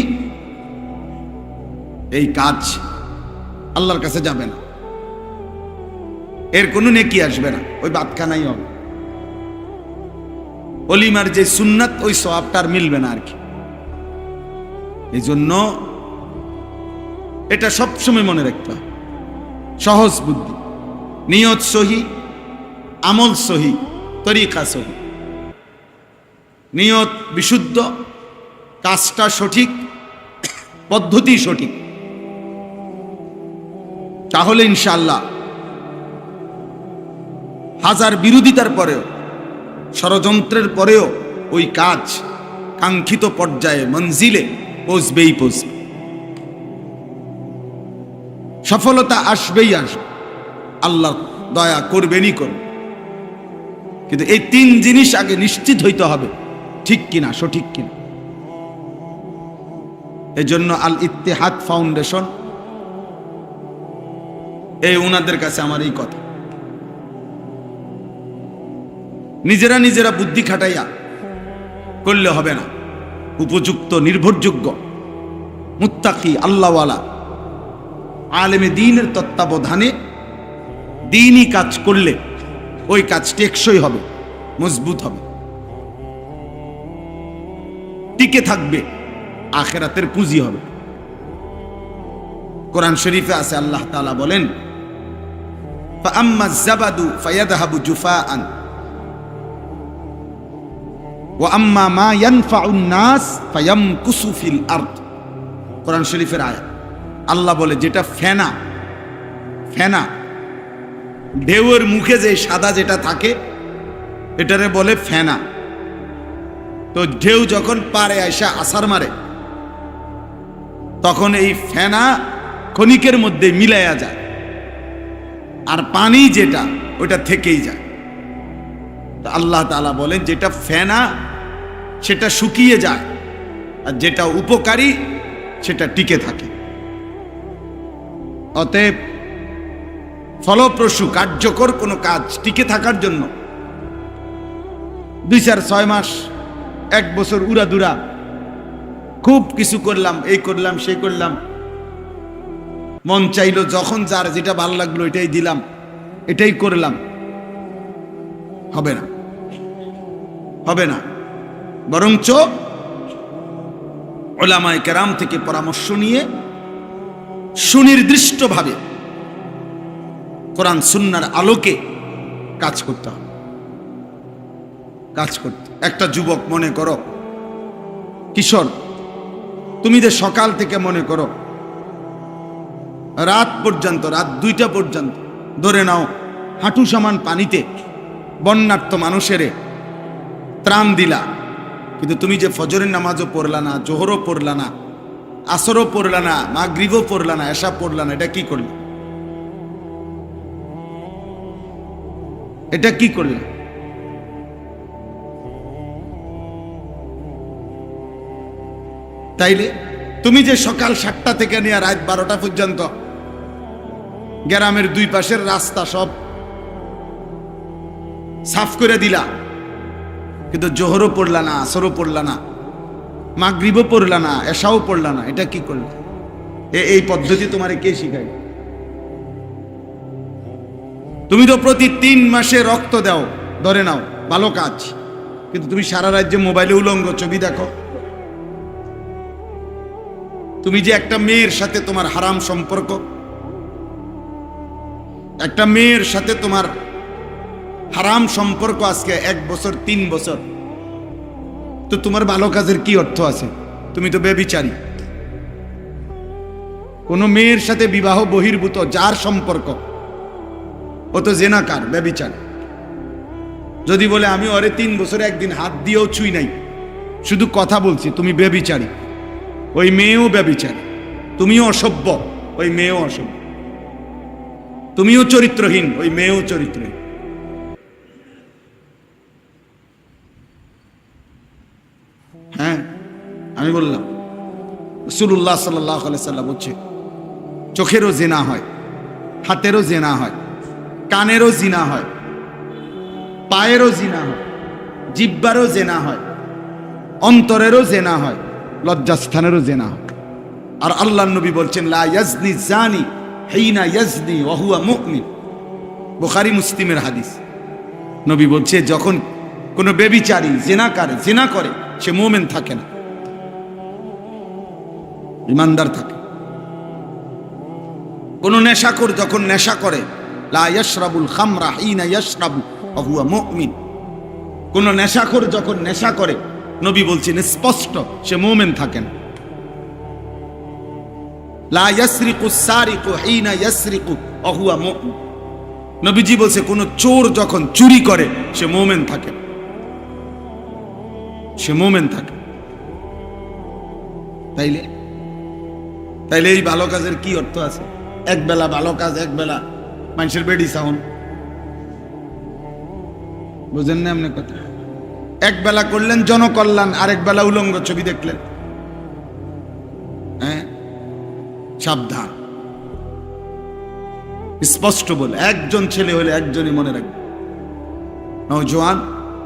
এই কাজ আল্লাহর কাছে যাবে না, এর কোনো নেকি আসবে না, ওই বাতখানাই হবে। অলিমার যে সুন্নাত ওই সওয়াবটা আর মিলবে না আর কি। এই জন্য এটা সবসময় মনে রাখতে হবে, সহজ বুদ্ধি, নিয়ত সহি, আমল সহি, তরিকা সহি, নিয়ত বিশুদ্ধ, কাজটা সঠিক, পদ্ধতি সঠিক, তাহলে ইনশাআল্লাহ হাজার বিরোধিতার পরেও, ষড়যন্ত্রের পরেও ওই কাজ কাঙ্ক্ষিত পর্যায়ে মঞ্জিলে পৌঁছবেই পৌঁছবে, সফলতা আসবেই আসবে, আল্লাহ দয়া করবেনই করবে। কিন্তু এই তিন জিনিস আগে নিশ্চিত হইতে হবে, ঠিক কিনা, সঠিক কিনা। এই জন্য আল ইত্তেহাদ ফাউন্ডেশন, এই ওনাদের কাছে আমার এই কথা, নিজেরা নিজেরা বুদ্ধি খাটাইয়া করলে হবে না, উপযুক্ত নির্ভরযোগ্য মুত্তাকি আল্লাহওয়ালা আলেমে দ্বীনের তত্ত্বাবধানে দ্বীনি কাজ করলে ওই কাজ টেকসই হবে, মজবুত হবে, টিকে থাকবে, আখিরাতের পুঁজি হবে। কোরআন শরীফে আছে, আল্লাহ তাআলা বলেন, ফাআম্মা যাবাদু ফায়াযহাবু জুফাআন ওয়া আম্মা মা ইয়ানফাউন নাস ফায়ামকুসু ফিল আরদ। কোরআন শরীফের আয়াত। আল্লাহ বলে, যেটা ফেনা, ফেনা ঢেউয়ের মুখে যে সাদা যেটা থাকে এটারে বলে ফেনা। তো ঢেউ যখন পারে আইসা আছাড় মারে, তখন এই ফেনা ক্ষণিকের মধ্যে মিলাইয়া যায়, আর পানি যেটা ওটা থেকেই যায়। তো আল্লাহ তাআলা বলেন, যেটা ফেনা সেটা শুকিয়ে যায়, আর যেটা উপকারী সেটা টিকে থাকে। অতএব ফলপ্রসূ কার্যকর কোনো কাজ টিকে থাকার জন্য 2-4-6 মাস, 1 বছর উড়াদুরা খুব কিছু করলাম, এই করলাম, সেই করলাম, মন চাইলো যখন যার যেটা ভালো লাগলো এটাই দিলাম, এটাই করলাম, হবে না, হবে না। বরঞ্চ উলামায়ে কেরাম থেকে পরামর্শ নিয়ে সুনির্দিষ্টভাবে কোরআন সুন্নাহর আলোকে কাজ করতে হবে, কাজ করতে। একটা যুবক মনে করো, কিশোর, তুমি যে সকাল থেকে মনে করো রাত পর্যন্ত, রাত 2টা পর্যন্ত ধরে নাও হাঁটু সমান পানিতে বন্যার্ত মানুষের ত্রাণ দিলা, কিন্তু তুমি যে ফজরের নামাজও পড়লা না, জোহরও পড়লা না, আসরও পড়লা না, মাগরিবও পড়লা না, এশা পড়লা না, এটা কি করলে? এটা কি করলে? তাইলে তুমি যে সকাল 7টা থেকে নিয়ে রাত 12টা পর্যন্ত গ্রামের দুই পাশের রাস্তা সব সাফ করে দিলা, কিন্তু জোহরও পড়লা না, আসরও পড়লা না, মাগরিবও পড়লা না, এশাও পড়লা না, এটা কি করলে? এই পদ্ধতি তোমারে কে শিখায়? তুমি তো প্রতি 3 মাসে রক্ত দাও, ধরে নাও, ভালো কাজ, কিন্তু তুমি সারা রাজ্যে মোবাইলে উলঙ্গ ছবি দেখো। তুমি যে একটা মেয়ের সাথে তোমার হারাম সম্পর্ক, একটা মেয়ের সাথে তোমার হারাম সম্পর্ক আজকে 1 বছর 3 বছর, তো তোমার ভালো কাজের কি অর্থ আছে? তুমি তো ব্যভিচারী। কোন মেয়ের সাথে বিবাহ বহির্ভূত যার সম্পর্ক, ও তো জেনাকার, ব্যভিচার। যদি বলে আমি ওরে 3 বছরে একদিন হাত দিয়েও ছুঁই নাই, শুধু কথা বলছি, তুমি ব্যভিচারী। ওই মেয়েও ব্যভিচারী, তুমিও অসভ্য, ওই মেয়েও অসভ্য। তুমিও চরিত্রহীন, ওই মেয়েও চরিত্রহীন। হ্যাঁ, আমি বললাম রাসূলুল্লাহ সাল্লাল্লাহু আলাইহি সাল্লাম বলছে, চোখেরও জিনা হয়, হাতেরও জিনা হয়, কানেরও জিনা হয়, পায়েরও জিনা হয়, জিহ্বারও জিনা হয়, অন্তরেরও জিনা হয়, লজ্জাস্থানেরও জিনা হয়। আর আল্লাহর নবী বলছেন, লা ইয়াজনি জানি হিনা ইয়াজনি ওয়া হুয়া মুমিন। বুখারী মুসলিমের হাদিস। নবী বলছে, যখন কোন ব্যভিচারী জিনা করে সে মুমিন থাকে না, ঈমানদার থাকে। কোন নেশাখোর যখন নেশা করে, লা ইয়াশরাবুল খামরা হিনা ইয়াশরাবু ওয়া হুয়া মুমিন। কোন নেশাখোর যখন নেশা করে, নবী বলছেন স্পষ্ট, সে মুমিন থাকে না। লা ইয়াসরিকু সারিকু হিনা ইয়াসরিকু ওয়া হুয়া মুমিন। নবীজি বলছে, কোন চোর যখন চুরি করে সে মুমিন থাকে, সে মুমিন থাকে। তাইলে এই ভালো কাজের কি অর্থ আছে? একবেলা ভালো কাজ, একবেলা মানুষের বেডি সাউন্ড, বুঝেন না এমনি কথা? একবেলা করলেন জনকল্যাণ, আরেক বেলা উলঙ্গ ছবি দেখলেন। হ্যাঁ, সাবধান। স্পষ্ট বলে, একজন ছেলে হলে একজনই মনে রাখবে, নওজোয়ান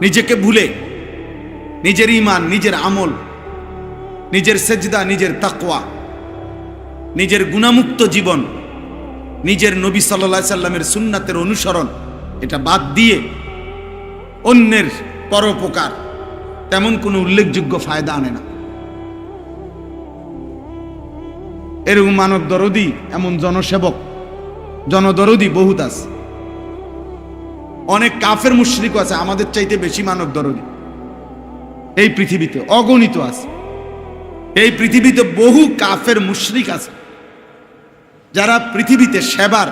নিজেকে ভুলে, নিজের ঈমান, নিজের আমল, নিজের সেজদা, নিজের তাকওয়া, নিজের গুনাহমুক্ত জীবন, নিজের নবী সাল্লাল্লাহু আলাইহি সাল্লামের সুন্নাতের অনুসরণ, এটা বাদ দিয়ে অন্যের পরোপকার তেমন কোনো উল্লেখযোগ্য ফায়দা আনে না। এরকম মানব দরদি, এমন জনসেবক, জনদরদি বহুত আছে। অনেক কাফের মুশরিক আছে আমাদের চাইতে বেশি মানব দরদি এই পৃথিবীতে, অগণিত আছে। এই পৃথিবীতে বহু কাফের মুশরিক আছে যারা পৃথিবীতে সেবার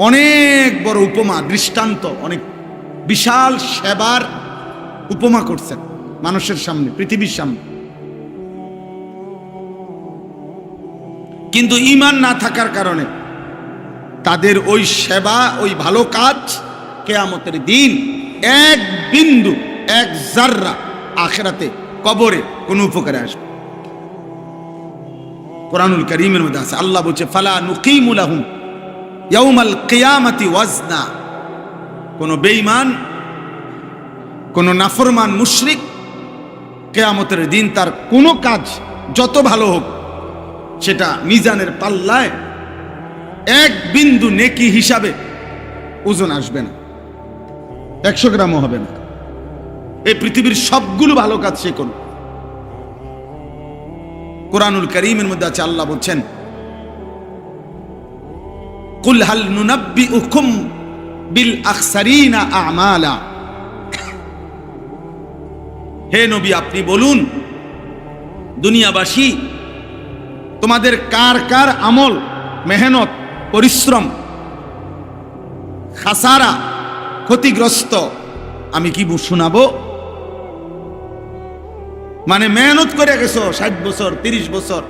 অনেক বড় উপমা, দৃষ্টান্ত, অনেক বিশাল সেবার উপমা করছেন মানুষের সামনে, পৃথিবীর সামনে। কিন্তু ঈমান না থাকার কারণে তাদের ওই সেবা, ওই ভালো কাজ কিয়ামতের দিন এক বিন্দু, এক জাররা আখিরাতে, কবরে কোনো উপকারে আসবে। কোরআনুল কারীমের মধ্যে আছে, আল্লাহ বলছে, ফালা নুকিমু লাহুম ইয়াউমাল কিয়ামাতি ওয়াজনা। কোন বেঈমান, কোন নাফরমান মুশরিক কিয়ামতের দিন তার কোনো কাজ যত ভালো হোক, সেটা মিজানের পাল্লায় এক বিন্দু নেকি হিসাবে ওজন আসবে না, 100 গ্রামও হবে না। এই পৃথিবীর সবগুলো ভালো কাজ সে করবে। কোরআনুল কারীমের মধ্যে আছে, আল্লাহ বলছেন, কুল হাল নুনাব্বিউকুম বিল আখসারিনা আমালা। হে নবী, আপনি বলুন দুনিয়াবাসী, তোমাদের কার কার আমল, মেহনত, পরিশ্রম খাসারা, ক্ষতিগ্রস্ত, আমি কি শোনাবো? মানে মেহনত করে গেছো 60 বছর, 30 বছর,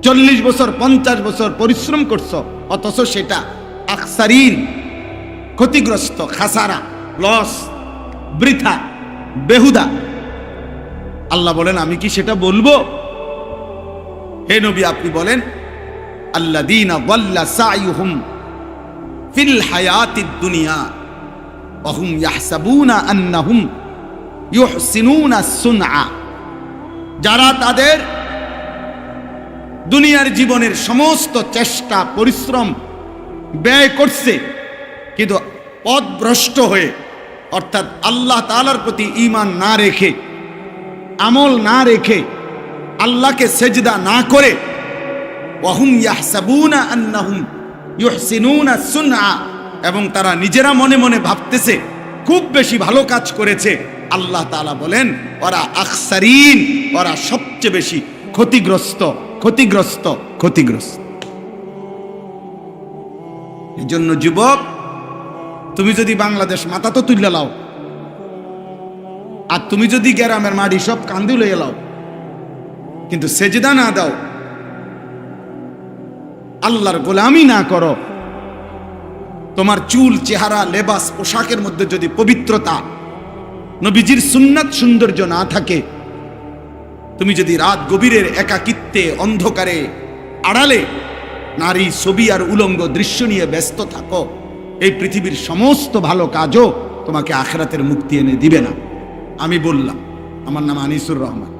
40 বছর, 50 বছর পরিশ্রম করছো, অথচ সেটা আকসারিন, ক্ষতিগ্রস্ত, খাসারা, লস, বৃথা, বেহুদা। আল্লাহ বলেন আমি কি সেটা বলবো? হে নবী আপনি বলেন, আল্লাযীনা যাল্লা সা'য়ুহুম ফিল হায়াতিদ দুনিয়া ওয়া হুম ইয়াহসাবুনা আন্নাহুম ইউহসিনুনা সুনআ। যারা তাদের দুনিয়ার জীবনের সমস্ত চেষ্টা পরিশ্রম ব্যয় করছে, কিন্তু পথভ্রষ্ট হয়ে, অর্থাৎ আল্লাহ তাআলার প্রতি ঈমান না রেখে, আমল না রেখে, আল্লাহকে সেজদা না করে, ওয়াহুম ইয়াহসাবুনা আন্নাহুম ইউহসিনুনা সুনআ, এবং তারা নিজেরা মনে মনে ভাবতেছে খুব বেশি ভালো কাজ করেছে। আল্লাহ তাআলা বলেন ওরা আকসারিন, ওরা সবচেয়ে বেশি ক্ষতিগ্রস্ত, ক্ষতিগ্রস্ত, ক্ষতিগ্রস্ত। এই জন্য যুবক, তুমি যদি বাংলাদেশ মাথা তো তুলে লাও, আর তুমি যদি গ্রামের মাটি সব কান্দে লইয়া লাও, কিন্তু সেজদা না দাও, আল্লাহর গোলামি না করো, তোমার চুল, চেহারা, লেবাস, পোশাকের মধ্যে যদি পবিত্রতা, নবীজির সুন্নাত সৌন্দর্য না থাকে, তুমি যদি রাত গভীরের একাকিত্বে, অন্ধকারে, আড়ালে নারী ছবি আর উলঙ্গ দৃশ্য নিয়ে ব্যস্ত থাকো, এই পৃথিবীর সমস্ত ভালো কাজও তোমাকে আখিরাতের মুক্তি এনে দিবে না। আমি বললাম, আমার নাম আনিসুর রহমান,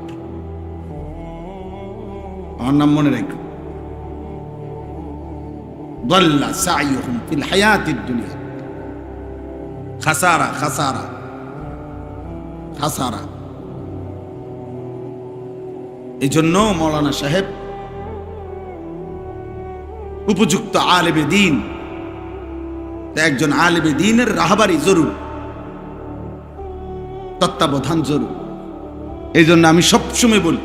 আমার নাম মনে রাখো। দাল্লা সা'য়ুহুম ফিল হায়াতিদ দুনিয়া, খাসারা, খাসারা, খাসারা। এই জন্য মৌলানা সাহেব উপযুক্ত আলেমে দ্বীন, একজন আলেমে দ্বীনের রাহবারি জরুর, তত্ত্বাবধান জরুর। এই জন্য আমি সবসময় বলি,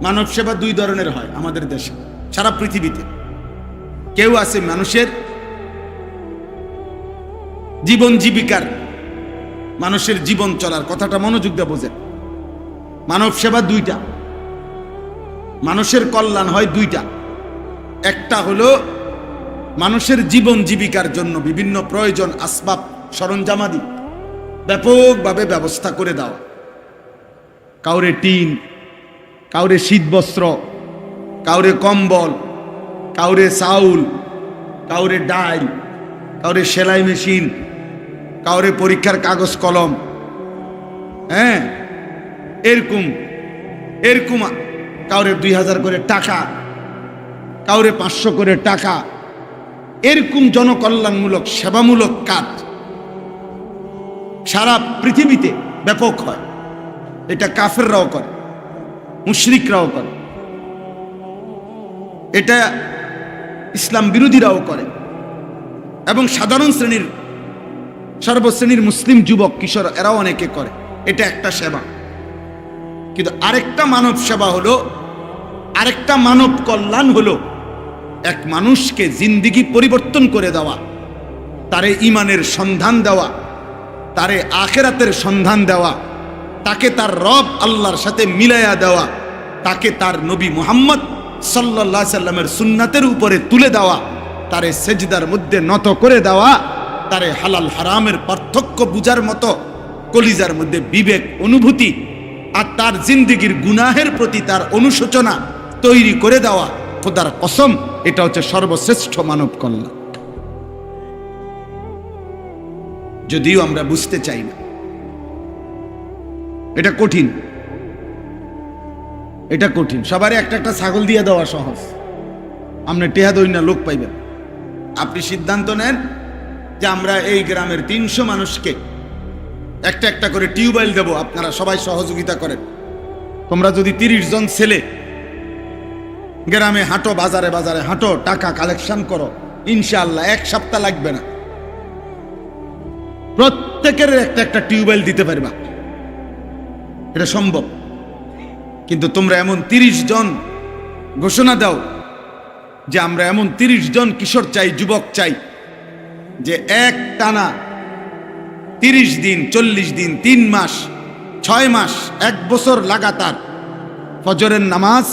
মানব সেবা দুই ধরনের হয় আমাদের দেশে, সারা পৃথিবীতে। কেউ আছে মানুষের জীবন জীবিকার, মানুষের জীবন চলার, কথাটা মনোযোগ দিয়ে বোঝেন। মানব সেবা দুইটা, মানুষের কল্যাণ হয় দুইটা। একটা হলো মানুষের জীবন জীবিকার জন্য বিভিন্ন প্রয়োজন, আসবাব, সরঞ্জামাদি ব্যাপকভাবে ব্যবস্থা করে দেওয়া। কাউরে টিন, কাউরে শীতবস্ত্র, কাউরে কম্বল, কাউরে চাউল, কাউরে ডাল, কাউরে সেলাই মেশিন, কাউরে পরীক্ষার কাগজ কলম, হ্যাঁ এরকম এরকম, কাউরে 2000 করে টাকা, কাউরে 500 করে টাকা, এরকম জনকল্যাণমূলক সেবামূলক কাজ সারা পৃথিবীতে ব্যাপক হয়। এটা কাফেররাও করে, মুশরিকরাও করে, এটা ইসলাম বিরোধীরাও করে, এবং সাধারণ শ্রেণীর, সর্বশ্রেণীর মুসলিম যুবক কিশোর এরাও অনেকে করে। এটা একটা সেবা। কিন্তু আরেকটা মানব সেবা হলো, আরেকটা মানব কল্যাণ হলো এক মানুষকে জিন্দিগি পরিবর্তন করে দেওয়া, তারে ঈমানের সন্ধান দেওয়া, তারে আখিরাতের সন্ধান দেওয়া, তাকে তার রব আল্লাহর সাথে মিলাইয়া দেওয়া, তাকে তার নবী মুহাম্মদ সাল্লাল্লাহু আলাইহি সাল্লামের সুন্নাতের উপরে তুলে দেওয়া, তারে সেজদার মধ্যে নত করে দেওয়া, তারে হালাল হারামের পার্থক্য বুঝার মতো কলিজার মধ্যে বিবেক, অনুভূতি, আর তার জিন্দিগির গুনাহের প্রতি তার অনুশোচনা তৈরি করে দেওয়া। খোদার কসম, এটা হচ্ছে সর্বশ্রেষ্ঠ মানব কল্যাণ। যদিও আমরা বুঝতে চাই না, এটা কঠিন, এটা কঠিন। সবারই একটা একটা ছাগল দিয়ে দেওয়া সহজ, আপনি টেহা দই না লোক পাইবেন। আপনি সিদ্ধান্ত নেন যে আমরা এই গ্রামের 300 মানুষকে একটা একটা করে টিউবওয়েল দেব, আপনারা সবাই সহযোগিতা করেন। তোমরা যদি 30 জন ছেলে গ্রামে হাঁটো, বাজারে বাজারে হাঁটো, টাকা কালেকশন করো, ইনশাআল্লাহ 1 সপ্তাহ লাগবে না, প্রত্যেকের একটা একটা টিউবওয়েল দিতে পারবা। এটা সম্ভব। কিন্তু তোমরা এমন 30 জন ঘোষণা দাও যে আমরা এমন 30 জন কিশোর চাই, যুবক চাই, যে এক টানা 30 দিন, 40 দিন, 3 মাস 6 মাস 1 বছর লাগাতার ফজরের নামাজ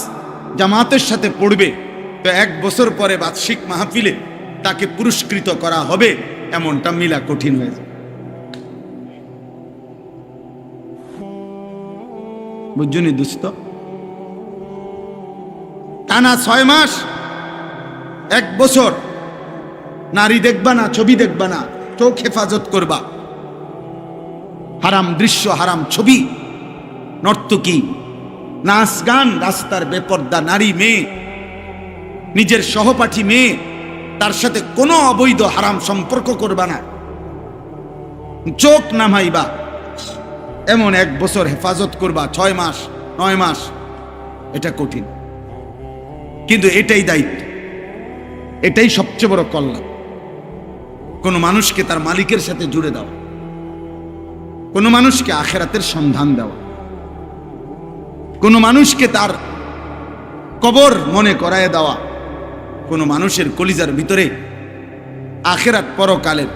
জামাতের সাথে পড়বে, তো 1 বছর পরে বার্ষিক মাহফিলে তাকে পুরস্কৃত করা হবে, এমনটা মিলা কঠিন হয়ে যায়। বুঝছনি দোস্ত? টানা 6 মাস 1 বছর নারী দেখবা না, ছবি দেখবা না, চোখ হেফাজত করবা, হারাম দৃশ্য, হারাম ছবি, নর্তকী, নাচ গান, রাস্তার বেপর্দা নারী মেয়ে, নিজের সহপাঠী মেয়ে, তার সাথে কোনো অবৈধ হারাম সম্পর্ক করবা না, চোখ নামাইবা, এমন 1 বছর হেফাজত করবা, 6 মাস 9 মাস, এটা কঠিন, কিন্তু এটাই দায়িত্ব, এটাই সবচেয়ে বড় কল্যাণ। কোন মানুষকে তার মালিকের সাথে জুড়ে দেওয়া, কোন মানুষকে আখিরাতের সন্ধান দেওয়া, কোন মানুষকে তার কবর মনে করায় দেওয়া, কোন মানুষের কলিজার ভিতরে আখিরাত পরকালের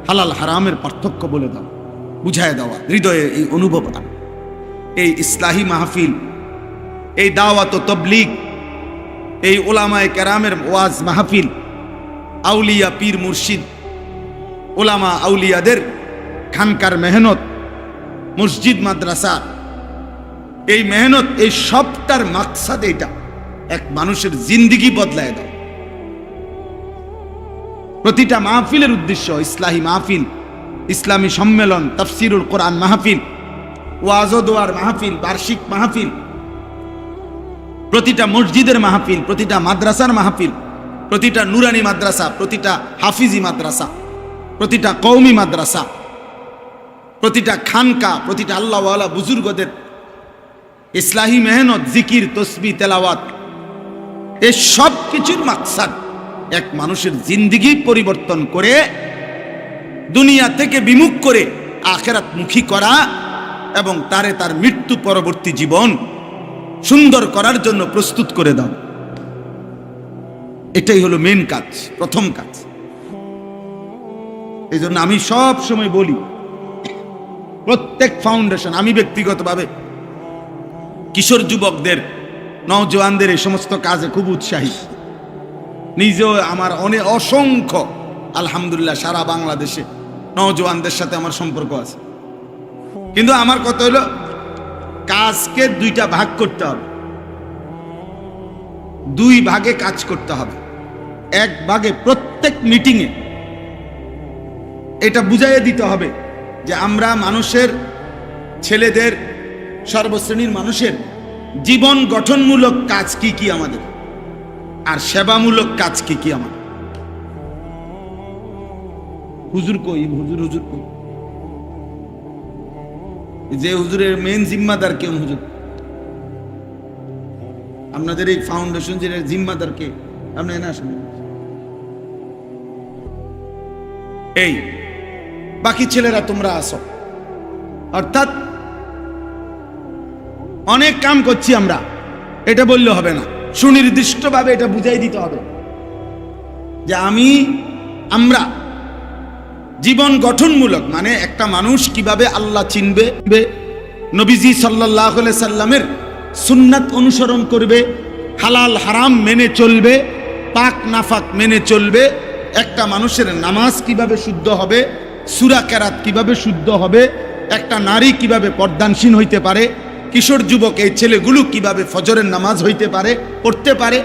হালাল হারামের পার্থক্য বলে দেওয়া, বুঝায় দেওয়া, হৃদয়ে এই অনুভব আনা। এই ইসলাহি মাহফিল, এই দাওয়াত ও তবলিগ, এই ওলামায়ে কেরামের ওয়াজ মাহফিল, আউলিয়া পীর মুর্শিদ ওলামা আউলিয়াদের খানকার মেহনত, মসজিদ মাদ্রাসা, এই মেহনত, এই সবটার মাকসাদ এটা, এক মানুষের জিন্দেগি বদলায় দাও। প্রতিটা মাহফিলের উদ্দেশ্য ইসলাহি মাহফিল, ইসলামী সম্মেলন, তাফসিরুল কোরআন মাহফিল, ওয়াজ ও দোয়ার মাহফিল, বার্ষিক মাহফিল, প্রতিটা মসজিদের মাহফিল, প্রতিটা মাদ্রাসার মাহফিল, প্রতিটা নুরানি মাদ্রাসা, প্রতিটা হাফিজি মাদ্রাসা, প্রতিটা কওমি মাদ্রাসা, প্রতিটা খানকা, প্রতিটা আল্লাহওয়ালা বুজুর্গদের ইসলাহি মেহনত, জিকির, তসবিহ, তেলাওয়াত, এই সব কিছুর মাকসাদ এক মানুষের জিন্দেগি পরিবর্তন করে দুনিয়া থেকে বিমুখ করে আখিরাত মুখী করা এবং তারে তার মৃত্যু পরবর্তী জীবন সুন্দর করার জন্য প্রস্তুত করে দাও। এটাই হলো মেন কাজ, প্রথম কাজ। এই জন্য আমি সব সময় বলি, প্রত্যেক ফাউন্ডেশন, আমি ব্যক্তিগতভাবে কিশোর যুবকদের, নওজওয়ানদের এই সমস্ত কাজে খুব উৎসাহী। নিজেও আমার অসংখ্য আলহামদুলিল্লাহ সারা বাংলাদেশে নওজওয়ানদের সাথে আমার সম্পর্ক আছে, কিন্তু আমার কথা হলো কাজকে 2টা ভাগ করতে হবে, 2 ভাগে কাজ করতে হবে। 1 ভাগে প্রত্যেক মিটিংয়ে এটা বুঝাইয়ে দিতে হবে যে আমরা মানুষের, ছেলেদের, সর্বশ্রেণীর মানুষের জীবন গঠনমূলক কাজ কি কি আমাদের, আর সেবামূলক কাজ কি কি আমাদের। হুজুর কই, হুজুর কই, যে হুজুরের মেন জিম্মাদার কেউ, হুজুর আপনাদের এই ফাউন্ডেশন যে জিম্মাদার কে, আপনি না আসেন, এই বাকি ছেলেরা তোমরা আসো। অর্থাৎ অনেক কাম করছি আমরা, এটা বললে হবে না, সুনির্দিষ্টভাবে এটা বুঝাই দিতে হবে যে আমরা জীবন গঠনমূলক, মানে একটা মানুষ কিভাবে আল্লাহ চিনবে, নবীজি সাল্লাল্লাহু আলাইহি সাল্লামের সুন্নাত অনুসরণ করবে, হালাল হারাম মেনে চলবে, পাক নাফাক মেনে চলবে, একটা মানুষের নামাজ কিভাবে শুদ্ধ হবে, সূরা কেরাত কিভাবে শুদ্ধ হবে, একটা নারী কিভাবে পর্দানসীন হইতে পারে, কিশোর যুবক এই ছেলেগুলো কিভাবে ফজরের নামাজ হইতে পারে, পড়তে পারে,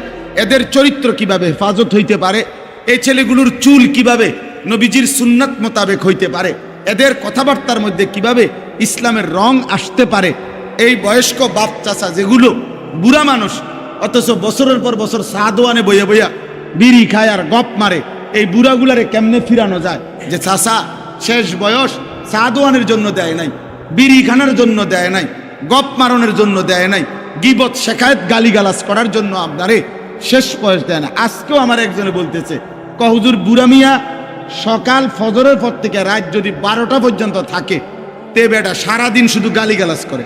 এদের চরিত্র কিভাবে হেফাজত হইতে পারে, এই ছেলেগুলোর চুল কিভাবে নবীজির সুন্নাত মোতাবেক হইতে পারে, এদের কথাবার্তার মধ্যে কিভাবে ইসলামের রং আসতে পারে। এই বয়স্ক বাপ চাচা যেগুলো বুড়া মানুষ, অথচ বছরের পর বছর সাদওয়ানে বইয়া বইয়া বিড়ি খায় আর গপ মারে, এই বুড়াগুলারে কেমনে ফিরানো যায় যে চাচা শেষ বয়স সাদওয়ানের জন্য দেয় নাই, বিড়ি খানার জন্য দেয় নাই, গপ মারণের জন্য দেয় নাই, গীবত শেখায়েত গালিগালাজ করার জন্য আপনারে শেষ বয়স দেয় না। আজকেও আমার একজনে বলতেছে, হুজুর বুড়া মিয়া সকাল ফজরের পর থেকে রাত যদি 12টা পর্যন্ত থাকে, তে বেটা সারাদিন শুধু গালিগালাজ করে।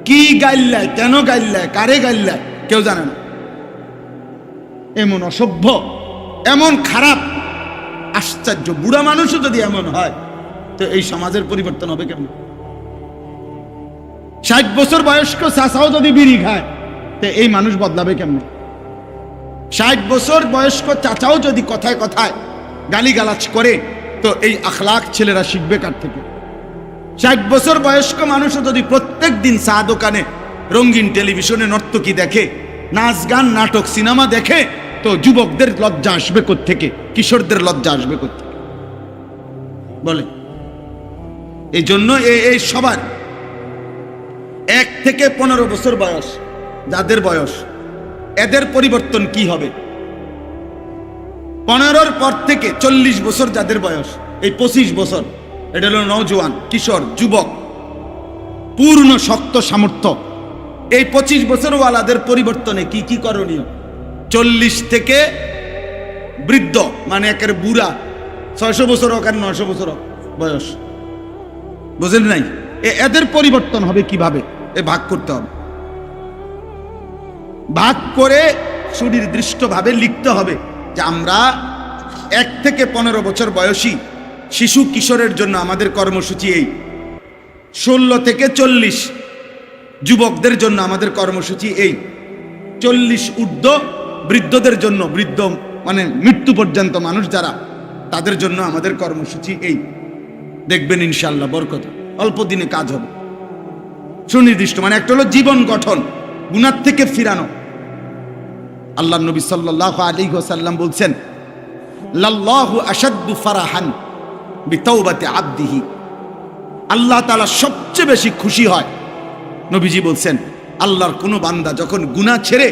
কি গাইল্লায়, কেন গাইল্লায়, কারে গাইল্লায় কেউ জানে না। এমন অসভ্য, এমন খারাপ, আশ্চর্য। বুড়া মানুষও যদি এমন হয়, তো এই সমাজের পরিবর্তন হবে কেমন? 60 বছর বয়স্ক চাচাও যদি বিড়ি খায় তো এই মানুষ বদলাবে কেমনে? 60 বছর বয়স্ক চাচাও যদি কথায় কথায় গালিগালাজ করে তো এই আখলাক ছেলেরা শিখবে কার থেকে? 60 বছর বয়স্ক মানুষও যদি প্রত্যেক দিন চা দোকানে রঙিন টেলিভিশনে নর্তকী দেখে, নাচ গান নাটক সিনেমা দেখে, তো যুবকদের লজ্জা আসবে কোত্থেকে? কিশোরদের লজ্জা আসবে কোত্থেকে? বলে এই জন্য এই সবার 1 থেকে 15 বছর বয়স যাদের বয়স, এদের পরিবর্তন কি হবে? 15-র পর থেকে 40 বছর যাদের বয়স, এই 25 বছর, এটা হলো নওজোয়ান, কিশোর, যুবক, পূর্ণ শক্ত সামর্থ্য। এই 25 বছর ওয়ালাদের পরিবর্তনে কি কি করণীয়? 40 থেকে বৃদ্ধ মানে একের বুড়া, 600 বছর হোক আর 900 বছর হোক বয়স, বুঝলেন নাই? এদের পরিবর্তন হবে কিভাবে? ভাগ করতে হবে। ভাগ করে সুনির্দিষ্টভাবে লিখতে হবে যে আমরা 1 থেকে 15 বছর বয়সী শিশু কিশোরের জন্য আমাদের কর্মসূচি এই, 16 থেকে 40 যুবকদের জন্য আমাদের কর্মসূচি এই, 40 ঊর্ধ্ব বৃদ্ধদের জন্য, বৃদ্ধ মানে মৃত্যু পর্যন্ত মানুষ যারা, তাদের জন্য আমাদের কর্মসূচি এই। দেখবেন ইনশাআল্লাহ বরকত, অল্প দিনে কাজ হবে। সুনির্দিষ্ট মানে একটা হলো জীবন গঠন, গুনাহ থেকে ফিরানো। আল্লাহ নবী সাল্লাল্লাহু আলাইহি ওয়াসাল্লাম বলছেন, লাল্লাহু আশাদ্দু ফারাহান বিতাওবাতি আবদিহি, আল্লাহ তাআলা সবচেয়ে বেশি খুশি হয়, নবীজি বলছেন, আল্লাহর কোনো বান্দা যখন গুনাহ ছেড়ে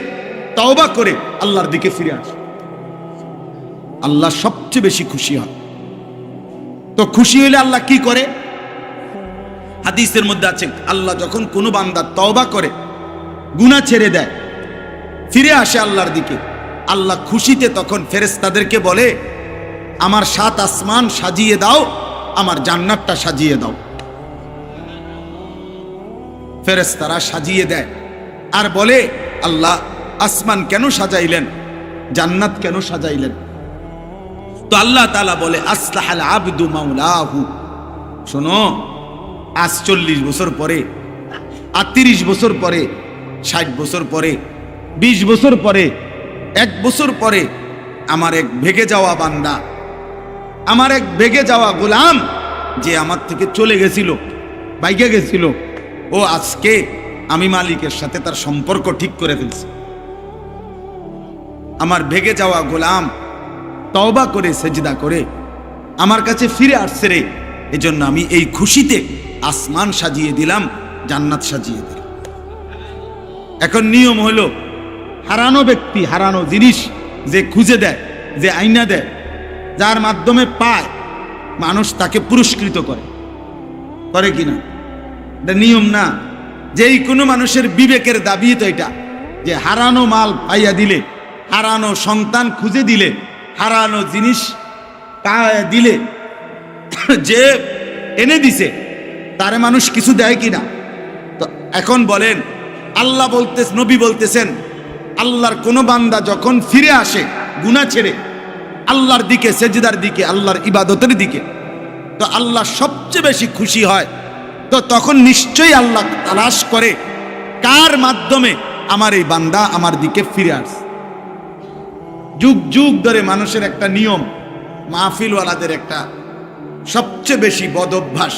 তওবা করে আল্লাহর দিকে ফিরে আসে, আল্লাহ সবচেয়ে বেশি খুশি হয়। তো খুশি হইলে আল্লাহ কি করে? হাদিসের মধ্যে আছে, আল্লাহ যখন কোনো বান্দা তওবা করে, গুনাহ ছেড়ে দেয়, ফিরে আসে আল্লাহর দিকে, আল্লাহ খুশিতে তখন ফেরেশতাদেরকে বলে, আমার 7 আসমান সাজিয়ে দাও, আমার জান্নাতটা সাজিয়ে দাও। ফেরেশতারা সাজিয়ে দেয় আর বলে, আল্লাহ আসমান কেন সাজাইলেন, জান্নাত কেন সাজাইলেন? তো আল্লাহ তাআলা বলে, আসলাহাল আবদু মাওলাহু, শোনো, আজ 40 বছর পরে, আর 30 বছর পরে, 60 বছর পরে, 20 বছর পরে, 1 বছর পরে আমার এক ভেগে যাওয়া বান্দা, আমার এক ভেগে যাওয়া গোলাম যে আমার থেকে চলে গেছিল, বাইকে গেছিল, ও আজকে আমি মালিকের সাথে তার সম্পর্ক ঠিক করে ফেলছি। আমার ভেগে যাওয়া গোলাম তওবা করে সেজদা করে আমার কাছে ফিরে আসছে রে, এজন্য আমি এই খুশিতে আসমান সাজিয়ে দিলাম, জান্নাত সাজিয়ে দিলাম। এখন নিয়ম হলো, হারানো ব্যক্তি, হারানো জিনিস যে খুঁজে দেয়, যে আইনা দেয়, যার মাধ্যমে পায়, মানুষ তাকে পুরস্কৃত করে, করে কিনা? এটা নিয়ম না। যেই কোনো মানুষের বিবেকের দাবি তো এটা, যে হারানো মাল পাইয়া দিলে, হারানো সন্তান খুঁজে দিলে, হারানো জিনিস পাইয়া দিলে, যে এনে দিছে তারে মানুষ কিছু দেয় কিনা? তো এখন বলেন, আল্লাহ বলতেছেন, নবী বলতেছেন, আল্লাহর কোনো বান্দা যখন ফিরে আসে গুনাহ ছেড়ে আল্লাহর দিকে, সেজদার দিকে, আল্লাহর ইবাদতের দিকে, তো আল্লাহ সবচেয়ে বেশি খুশি হয়। তো তখন নিশ্চয়ই আল্লাহ তালাশ করে কার মাধ্যমে আমার এই বান্দা আমার দিকে ফিরে আসে। যুগ যুগ ধরে মানুষের একটা নিয়ম, মাহফিলওয়ালাদের একটা সবচেয়ে বেশি বদ অভ্যাস,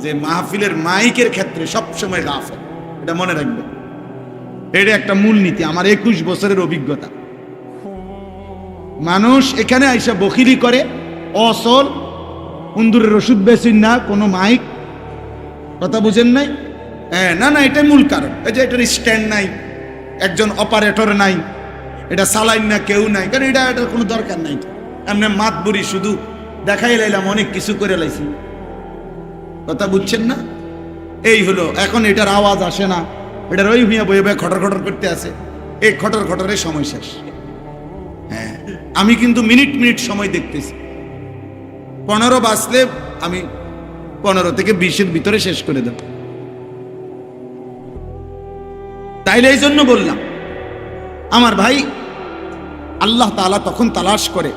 যে মাহফিলের মাইকের ক্ষেত্রে সবসময় গাফেল। এটা মনে রাখবেন, এটা একটা মূলনীতি, আমার 21 বছরের অভিজ্ঞতা। মানুষ এখানে আইসা বখিলি করে, অসল হুন্দুরের ওষুধ বেশিন না, কোনো মাইক, কথা বুঝেন নাই? হ্যাঁ, না না, এটাই মূল কারণ। এই যে এটার স্ট্যান্ড নাই, একজন অপারেটর নাই, এটা সালাইন না, কেউ নাই, কারণ এটার কোনো দরকার নাই। এমনি মাতবুরি শুধু দেখাই লাইলাম, অনেক কিছু করে লাইছি, কথা বুঝছেন না? এই হলো, এখন এটার আওয়াজ আসে না, এটার ওই হুইয়া বয়ে বয়ে খটর খটর করতে আসে, এই খটর খটরের সময় শেষ। হ্যাঁ, আমি কিন্তু মিনিট মিনিট সময় দেখতেছি, 15 বাজলে আমি 15 থেকে 20-এর ভিতরে শেষ করে দেব। তাইলে এই জন্য বললাম, আমার ভাই, আল্লাহ তাআলা তখন তালাশ করে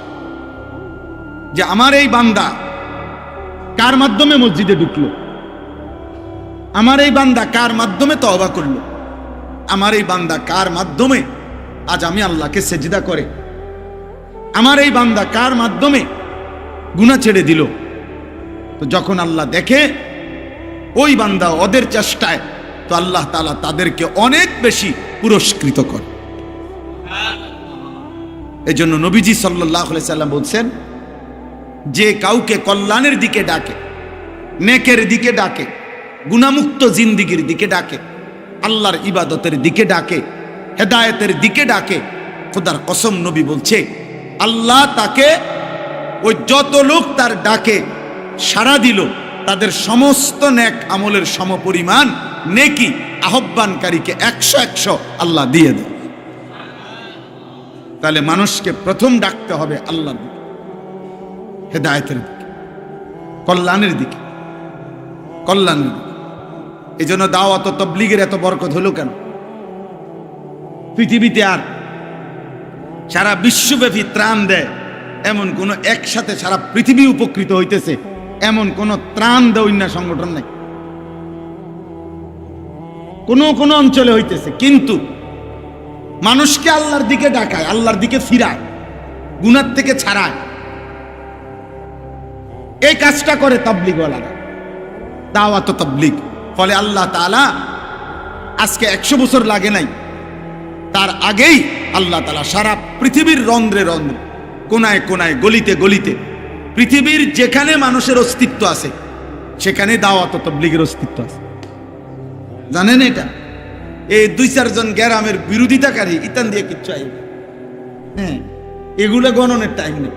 যে আমার এই বান্দা কার মাধ্যমে মসজিদে ঢুকলো, আমার এই বান্দা কার মাধ্যমে তওবা করলো, আমার এই বান্দা কার মাধ্যমে আজ আমি আল্লাহকে সেজদা করে, আমার এই বান্দা কার মাধ্যমে গুনাহ ছেড়ে দিল। তো যখন আল্লাহ দেখে ওই বান্দা ওদের চেষ্টায়, তো আল্লাহ তাআলা তাদেরকে অনেক বেশি পুরস্কৃত করে। এই জন্য নবীজি সাল্লাল্লাহু আলাইহি সাল্লাম বলছেন, যে কাউকে কল্যাণের দিকে ডাকে, নেকের দিকে ডাকে, গুনাহমুক্ত জিন্দিগির দিকে ডাকে, আল্লাহর ইবাদতের দিকে ডাকে, হেদায়েতের দিকে ডাকে, খোদার কসম নবী বলছে আল্লাহ তাকে ওই যত লোক তার ডাকে সাড়া দিল তাদের সমস্ত নেক আমলের সমপরিমাণ নেকি আহ্বানকারীকে 100 আল্লাহ দিয়ে দেয়। তাহলে মানুষকে প্রথম ডাকতে হবে আল্লাহর দিকে, হেদায়েতের দিকে, কল্যাণের দিকে, কল্যাণের দিকে। এই জন্য দাওয়াত ও তাবলীগের এত বরকত হলো কেন? পৃথিবীতে আর সারা বিশ্বব্যাপী ত্রাণ দেয় এমন কোন, একসাথে সারা পৃথিবী উপকৃত হইতেছে এমন কোন ত্রাণ দেয় না সংগঠন নাই। কোন কোন অঞ্চলে হইতেছে, কিন্তু মানুষকে আল্লাহর দিকে ডাকায়, আল্লাহর দিকে ফিরায়, গুনাহ থেকে ছাড়ায়, এই কাজটা করে তাবলীগওয়ালারা, দাওয়াত ও তাবলীগ। ফলে আল্লাহ তাআলা আজকে 100 বছর লাগে নাই, তার আগেই আল্লাহ তাআলা সারা পৃথিবীর রন্ধ্রে রন্ধ্রে, কোনায় কোনায়, গলিতে গলিতে, পৃথিবীর যেখানে মানুষের অস্তিত্ব আছে সেখানে দাওয়াত ও তাবলীগের অস্তিত্ব আছে। জানেন এটা? এই 2-4 জন গ্রামের বিরোধিতাকারী ইতান দিয়ে কিচ্ছু আইবে, হ্যাঁ, এগুলো গণনের টাইম নেই।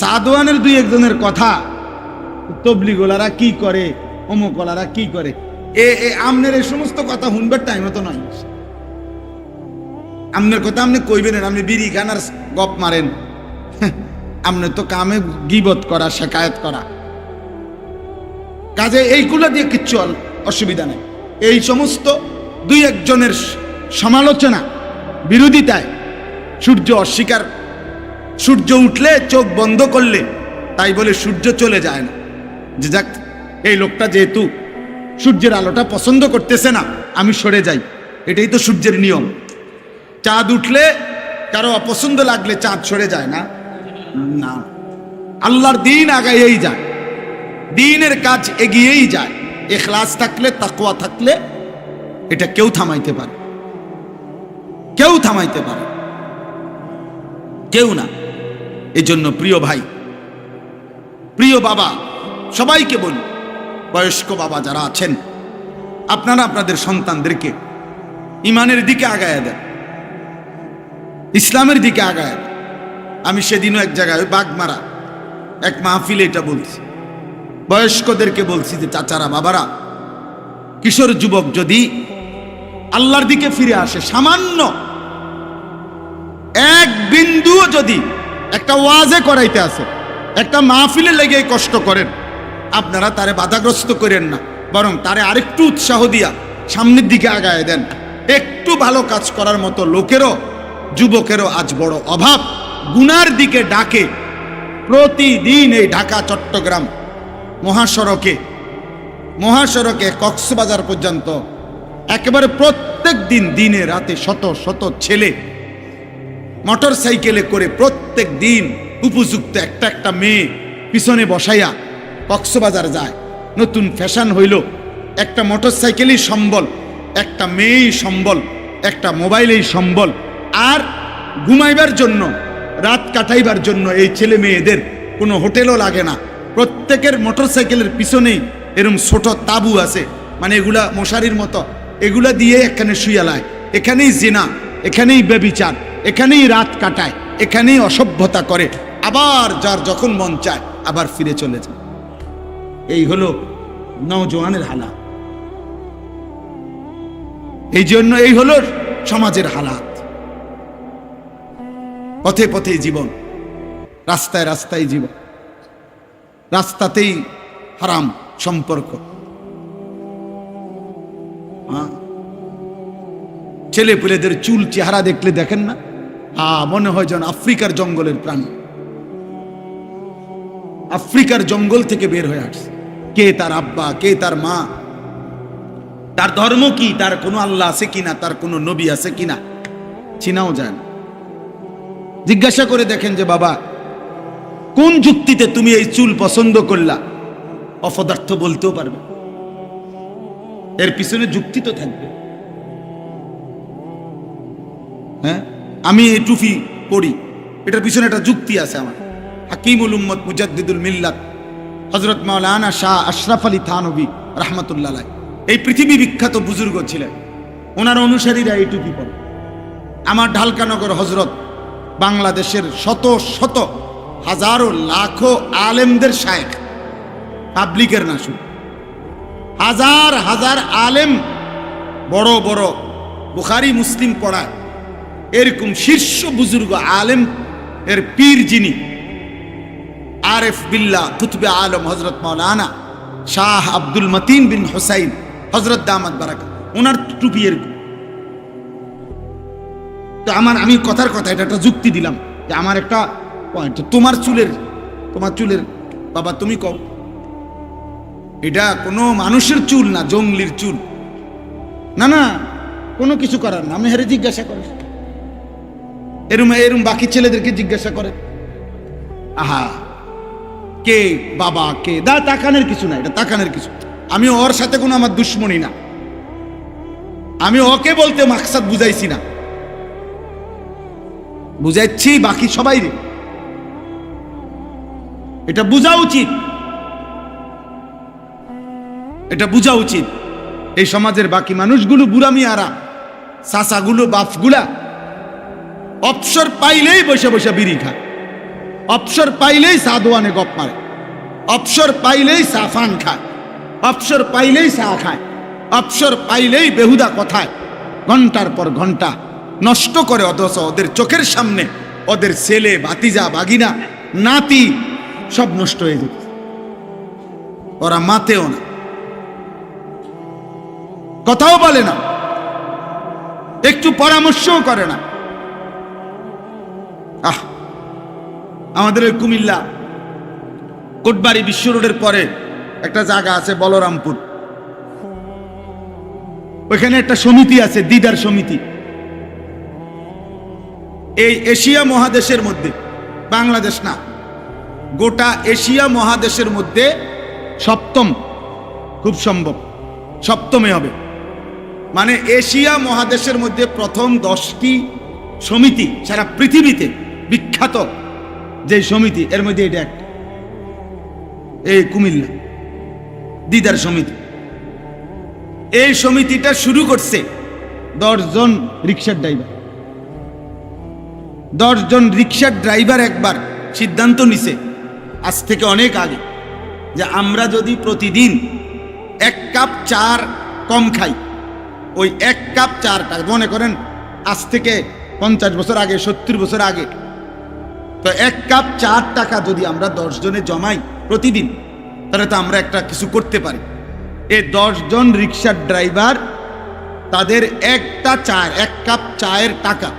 সাদওয়ানের 2-1 জনের কথা তাবলীগওয়ালারা কি করে, অমুকওয়ালারা কি করে, আমনের এই সমস্ত কথা শুনবার টাইম তো নয়। আমনের কথা আপনি কইবেন, আপনি বিড়ি খান আর গপ মারেন, আপনি তো কামে গীবত করা, শেকায়েত করা, কাজে এইগুলো দিয়ে কিচ্ছু অসুবিধা নেই। এই সমস্ত 2-1 জনের সমালোচনা, বিরোধিতায় সূর্য অস্বীকার, সূর্য উঠলে চোখ বন্ধ করলে তাই বলে সূর্য চলে যায় না, যে যাক এই লোকটা যেহেতু সূর্যের আলোটা পছন্দ করতেছে না, আমি সরে যাই, এটাই তো সূর্যের নিয়ম। চাঁদ উঠলে কারো অপছন্দ লাগলে চাঁদ সরে যায় না, না, আল্লাহর দিন আগাইয়েই যায়, দিনের কাজ এগিয়েই যায়। ইখলাস থাকলে, তাকওয়া থাকলে এটা কেউ থামাইতে পারে, কেউ থামাইতে পারে, কেউ না। এই জন্য প্রিয় ভাই, প্রিয় বাবা, সবাইকে বলি, বয়স্ক বাবা যারা আছেন, আপনারা আপনাদের সন্তানদেরকে ইমানের দিকে আগায় দেন, ইসলামের দিকে আগায় দেন। আমি সেদিনও এক জায়গায় বাগমারা এক মাহফিলে এটা বলছি, বয়স্কদেরকে বলছি যে চাচারা, বাবারা, কিশোর যুবক যদি আল্লাহর দিকে ফিরে আসে, সামান্য এক বিন্দুও যদি একটা ওয়াজে করাইতে আসে, একটা মাহফিলে লেগে কষ্ট করেন, আপনারা তারে বাধাগ্রস্ত করেন না, বরং তারে আরেকটু উৎসাহ দিয়া সামনের দিকে আগায় দেন। একটু ভালো কাজ করার মতো লোকেরও, যুবকেরও আজ বড় অভাব। গুনার দিকে ডাকে প্রতিদিন এই ঢাকা চট্টগ্রাম মহাসড়কে কক্সবাজার পর্যন্ত একেবারে প্রত্যেক দিন, দিনে রাতে শত শত ছেলে মোটর সাইকেলে করে প্রত্যেক দিন উপযুক্ত একটা একটা মেয়ে পিছনে বসাইয়া কক্সবাজার যায়। নতুন ফ্যাশন হইল, একটা মোটর সাইকেলই সম্বল, একটা মেয়েই সম্বল, একটা মোবাইলেই সম্বল। আর ঘুমাইবার জন্য, রাত কাটাইবার জন্য এই ছেলে মেয়েদের কোনো হোটেলও লাগে না, প্রত্যেকের মোটর সাইকেলের পিছনেই এরকম ছোট তাবু আছে, মানে এগুলা মশারির মতো, এগুলা দিয়ে এখানে শুয়ালায়, এখানেই জিনা, এখানেই ব্যভিচার, এখানেই রাত কাটায়, এখানেই অসভ্যতা করে, আবার যার যখন মন চায় আবার ফিরে চলে যায়। এই হলো নওজোয়ানের হালাত। এই জন্য এই হলো সমাজের হালাত। পথে পথে জীবন, রাস্তায় রাস্তায় জীবন, রাস্তাতেই হারাম সম্পর্ক। ছেলে পেলেদের চুল চেহারা দেখলে দেখেন না, মনে হয় যেন আফ্রিকার জঙ্গলের প্রাণী, আফ্রিকার জঙ্গল থেকে বের হয়ে আসছে। কে তার আব্বা, কে তার মা, তার ধর্ম কি, তার কোনো আল্লাহ আছে কিনা, তার কোনো নবী আছে কিনা চিনাও যায় না। জিজ্ঞাসা করে দেখেন যে বাবা কোন যুক্তিতে তুমি এই চুল পছন্দ করলা, অপদার্থ বলতেও পারবে, এর পিছনে যুক্তি তো থাকবে। হ্যাঁ, আমি এই টুপি পরি, এটার পিছনে একটা যুক্তি আছে আমার। হাকিমুল উম্মত মুজাদ্দিদুল মিল্লাত হযরত মাওলানা শাহ আশরাফ আলী থানভী রাহমাতুল্লাহ আলাইহি এই পৃথিবী বিখ্যাত বুজুর্গ ছিলেন, ওনার অনুসারীরা এই টুপি পরে। আমার ঢালকানগর হজরত বাংলাদেশের শত শত হাজারো লাখো আলেমদের শায়েখ, পাবলিকের না শুধু, হাজার হাজার আলেম, বড় বড় বুখারী মুসলিম পড়ায় এরকম শীর্ষ বুজুর্গ আলেম এর পীর যিনি আরেফ বিল্লাহ কুতুবে আলম হযরত মাওলানা শাহ আব্দুল মতিন বিন হুসাইন হযরত দামাত বারাকা, ওনার টুপি এরকম। তো আমি কথার কথা এটা একটা যুক্তি দিলাম যে আমার একটা পয়েন্ট, তোমার চুলের বাবা তুমি কও, এটা কোনো মানুষের চুল না, জঙ্গলির চুল না, না কোনো কিছু করার না। আমি হেরে জিজ্ঞাসা করে এরম বাকি ছেলেদেরকে জিজ্ঞাসা করে, আহা কে বাবা কে, দা তাকানের কিছু না, এটা তাকানের কিছু। আমি ওর সাথে কোনো আমার দুশ্মনী না, আমি ওকে বলতে মাকসাদ বুঝাইছি না, বুঝাইছি বাকি সবাই রে। এটা বোঝা উচিত, এটা বোঝা উচিত। এই সমাজের বাকি মানুষগুলো, বুড়ামিয়ারা, চাচাগুলো, বাপগুলা অবসর পাইলেই বসে বসে বিড়ি খায়, অবসর পাইলেই চা দোয়ানে গপ মারে, অবসর পাইলেই চা ফান খায়, অবসর পাইলেই চা খায়, অবসর পাইলেই বেহুদা কথায় ঘন্টার পর ঘন্টা নষ্ট করে। অথচ ওদের চোখের সামনে ওদের ছেলে, ভাতিজা, বাগিনা, নাতি সব নষ্ট হয়ে যেত, ওরা মাতেও না, কথাও বলে না, একটু পরামর্শও করে না। আমাদের ওই কুমিল্লা কোটবাড়ি বিশ্ব রোডের পরে একটা জায়গা আছে বলরামপুর, ওইখানে একটা সমিতি আছে, দিদার সমিতি। এই এশিয়া মহাদেশের মধ্যে, বাংলাদেশ না, গোটা এশিয়া মহাদেশের মধ্যে সপ্তম, খুব সম্ভব সপ্তমে হবে। মানে এশিয়া মহাদেশের মধ্যে প্রথম 10টি সমিতি সারা পৃথিবীতে বিখ্যাত যে সমিতি, এর মধ্যে এটা একটা, এই কুমিল্লা দিদার সমিতি। এই সমিতিটা শুরু করছে 10 জন রিক্সার ড্রাইভার। 10 জন রিক্সার ড্রাইভার একবার সিদ্ধান্ত নিছে, আজ থেকে অনেক আগে, যে আমরা যদি প্রতিদিন 1 কাপ চার কম খাই, ওই 1 কাপ চারটা, মনে করেন আজ থেকে 50 বছর আগে, 70 বছর আগে, তো 1 কাপ 4 টাকা যদি আমরা 10 জনে জমাই প্রতিদিন, তাহলে তো আমরা একটা কিছু করতে পারি। এই 10 জন রিক্সার ড্রাইভার তাদের 1 কাপ চায়ের টাকা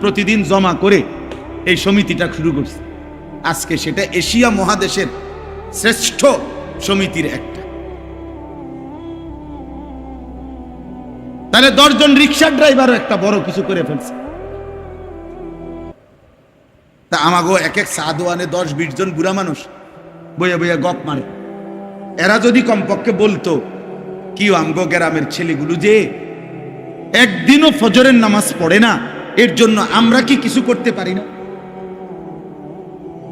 প্রতিদিন জমা করে এই সমিতিটা শুরু করছে। আজকে সেটা এশিয়া মহাদেশের শ্রেষ্ঠ সমিতির একটা। তাহলে 10 জন রিক্সার ড্রাইভার একটা বড় কিছু করে ফেলছে। তা আমাগো এক সাদওয়ানে 10-20 জন বুড়া মানুষ বইয়া বইয়া গপ মারে। এরা যদি কমপক্ষে বলতো, কি আমগো গ্রামের ছেলেগুলো যে একদিনও ফজরের নামাজ পড়ে না, এর জন্য আমরা কি কিছু করতে পারি না?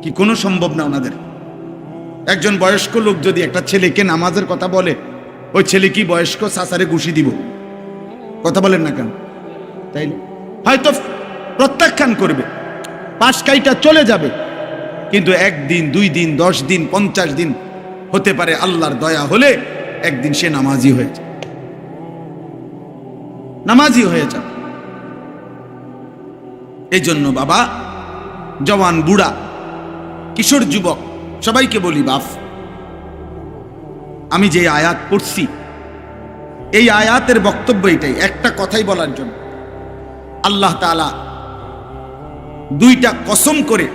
কি কোনো সম্ভব না ওনাদের? একজন বয়স্ক লোক যদি একটা ছেলেকে নামাজের কথা বলে, ওই ছেলে কি বয়স্ক চাচারে ঘুষি দিব? কথা বলেন না কেন? তাই হয়তো প্রত্যাখ্যান করবে, পাশ কাইটা চলে যাবে, কিন্তু 1 দিন 2 দিন 10 দিন 50 দিন হতে পারে, আল্লাহর দয়া হলে একদিন সে নামাজি হয়ে যায়, নামাজি হয়ে যায়। এই জন্য বাবা, জওয়ান, বুড়া, কিশোর, যুবক সবাইকে বলি, বাপ, আমি যে আয়াত পড়ছি, এই আয়াতের বক্তব্য এটাই, একটা কথাই বলার জন্য। আল্লাহ তাআলা 2টা কসম করে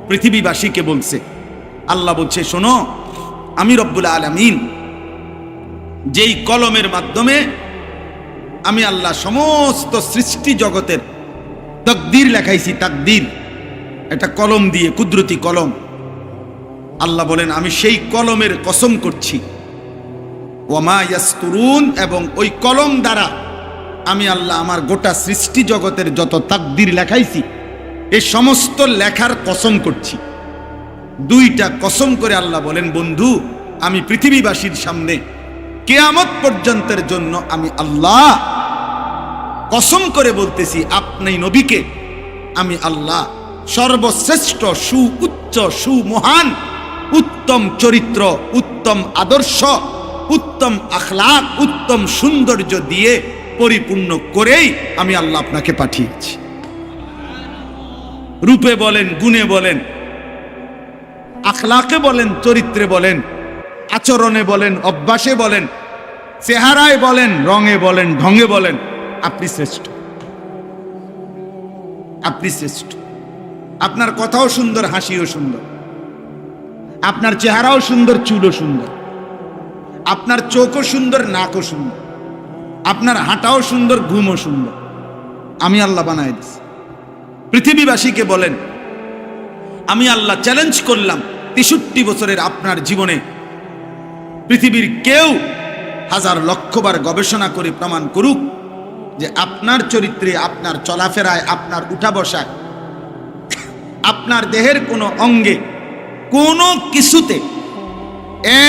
পৃথিবীবাসীকে বলছে। আল্লাহ বলছে, শোনো, আমি রব্বুল আলামিন যেই কলমের মাধ্যমে আমি আল্লাহ সমস্ত সৃষ্টি জগতের তাকদীর লেখাইছি, তাকদীর একটা কলম দিয়ে, কুদরতি কলম। আল্লাহ বলেন আমি সেই কলমের কসম করছি, ওয়ামা ইয়াসতুরুন, এবং ওই কলম দ্বারা আমি আল্লাহ আমার গোটা সৃষ্টি জগতের যত তাকদীর লেখাইছি এই সমস্ত লেখার কসম করছি। দুইটা কসম করে আল্লাহ বলেন, বন্ধু আমি পৃথিবীবাসীর সামনে কিয়ামত পর্যন্তের জন্য আমি আল্লাহ কসম করে বলতেছি, আপনি নবীকে আমি আল্লাহ সর্বশ্রেষ্ঠ, সুউচ্চ, সুমহান, উত্তম চরিত্র, উত্তম আদর্শ, উত্তম আখলাক, উত্তম সৌন্দর্য দিয়ে পরিপূর্ণ করেই আমি আল্লাহ আপনাকে পাঠিয়েছি। রূপে বলেন, গুণে বলেন, আখলাকে বলেন, চরিত্রে বলেন, আচরণে বলেন, অভ্যাসে বলেন, চেহারায় বলেন, রঙে বলেন, ঢঙে বলেন, আপনি শ্রেষ্ঠ, আপনি শ্রেষ্ঠ। আপনার কথাও সুন্দর, হাসিও সুন্দর, আপনার চেহারাও সুন্দর, চুলও সুন্দর, আপনার চোখও সুন্দর, নাকও সুন্দর, আপনার হাঁটাও সুন্দর, ঘুমও সুন্দর। আমি আল্লাহ বানায় দিছি। পৃথিবীবাসীকে বলেন, আমি আল্লাহ চ্যালেঞ্জ করলাম 63 বছরের আপনার জীবনে পৃথিবীর কেউ হাজার লক্ষবার গবেষণা করে প্রমাণ করুক যে আপনার চরিত্রে, আপনার চলাফেরায়, আপনার উঠা বসায়, আপনার দেহের কোনো অঙ্গে, কোনো কিছুতে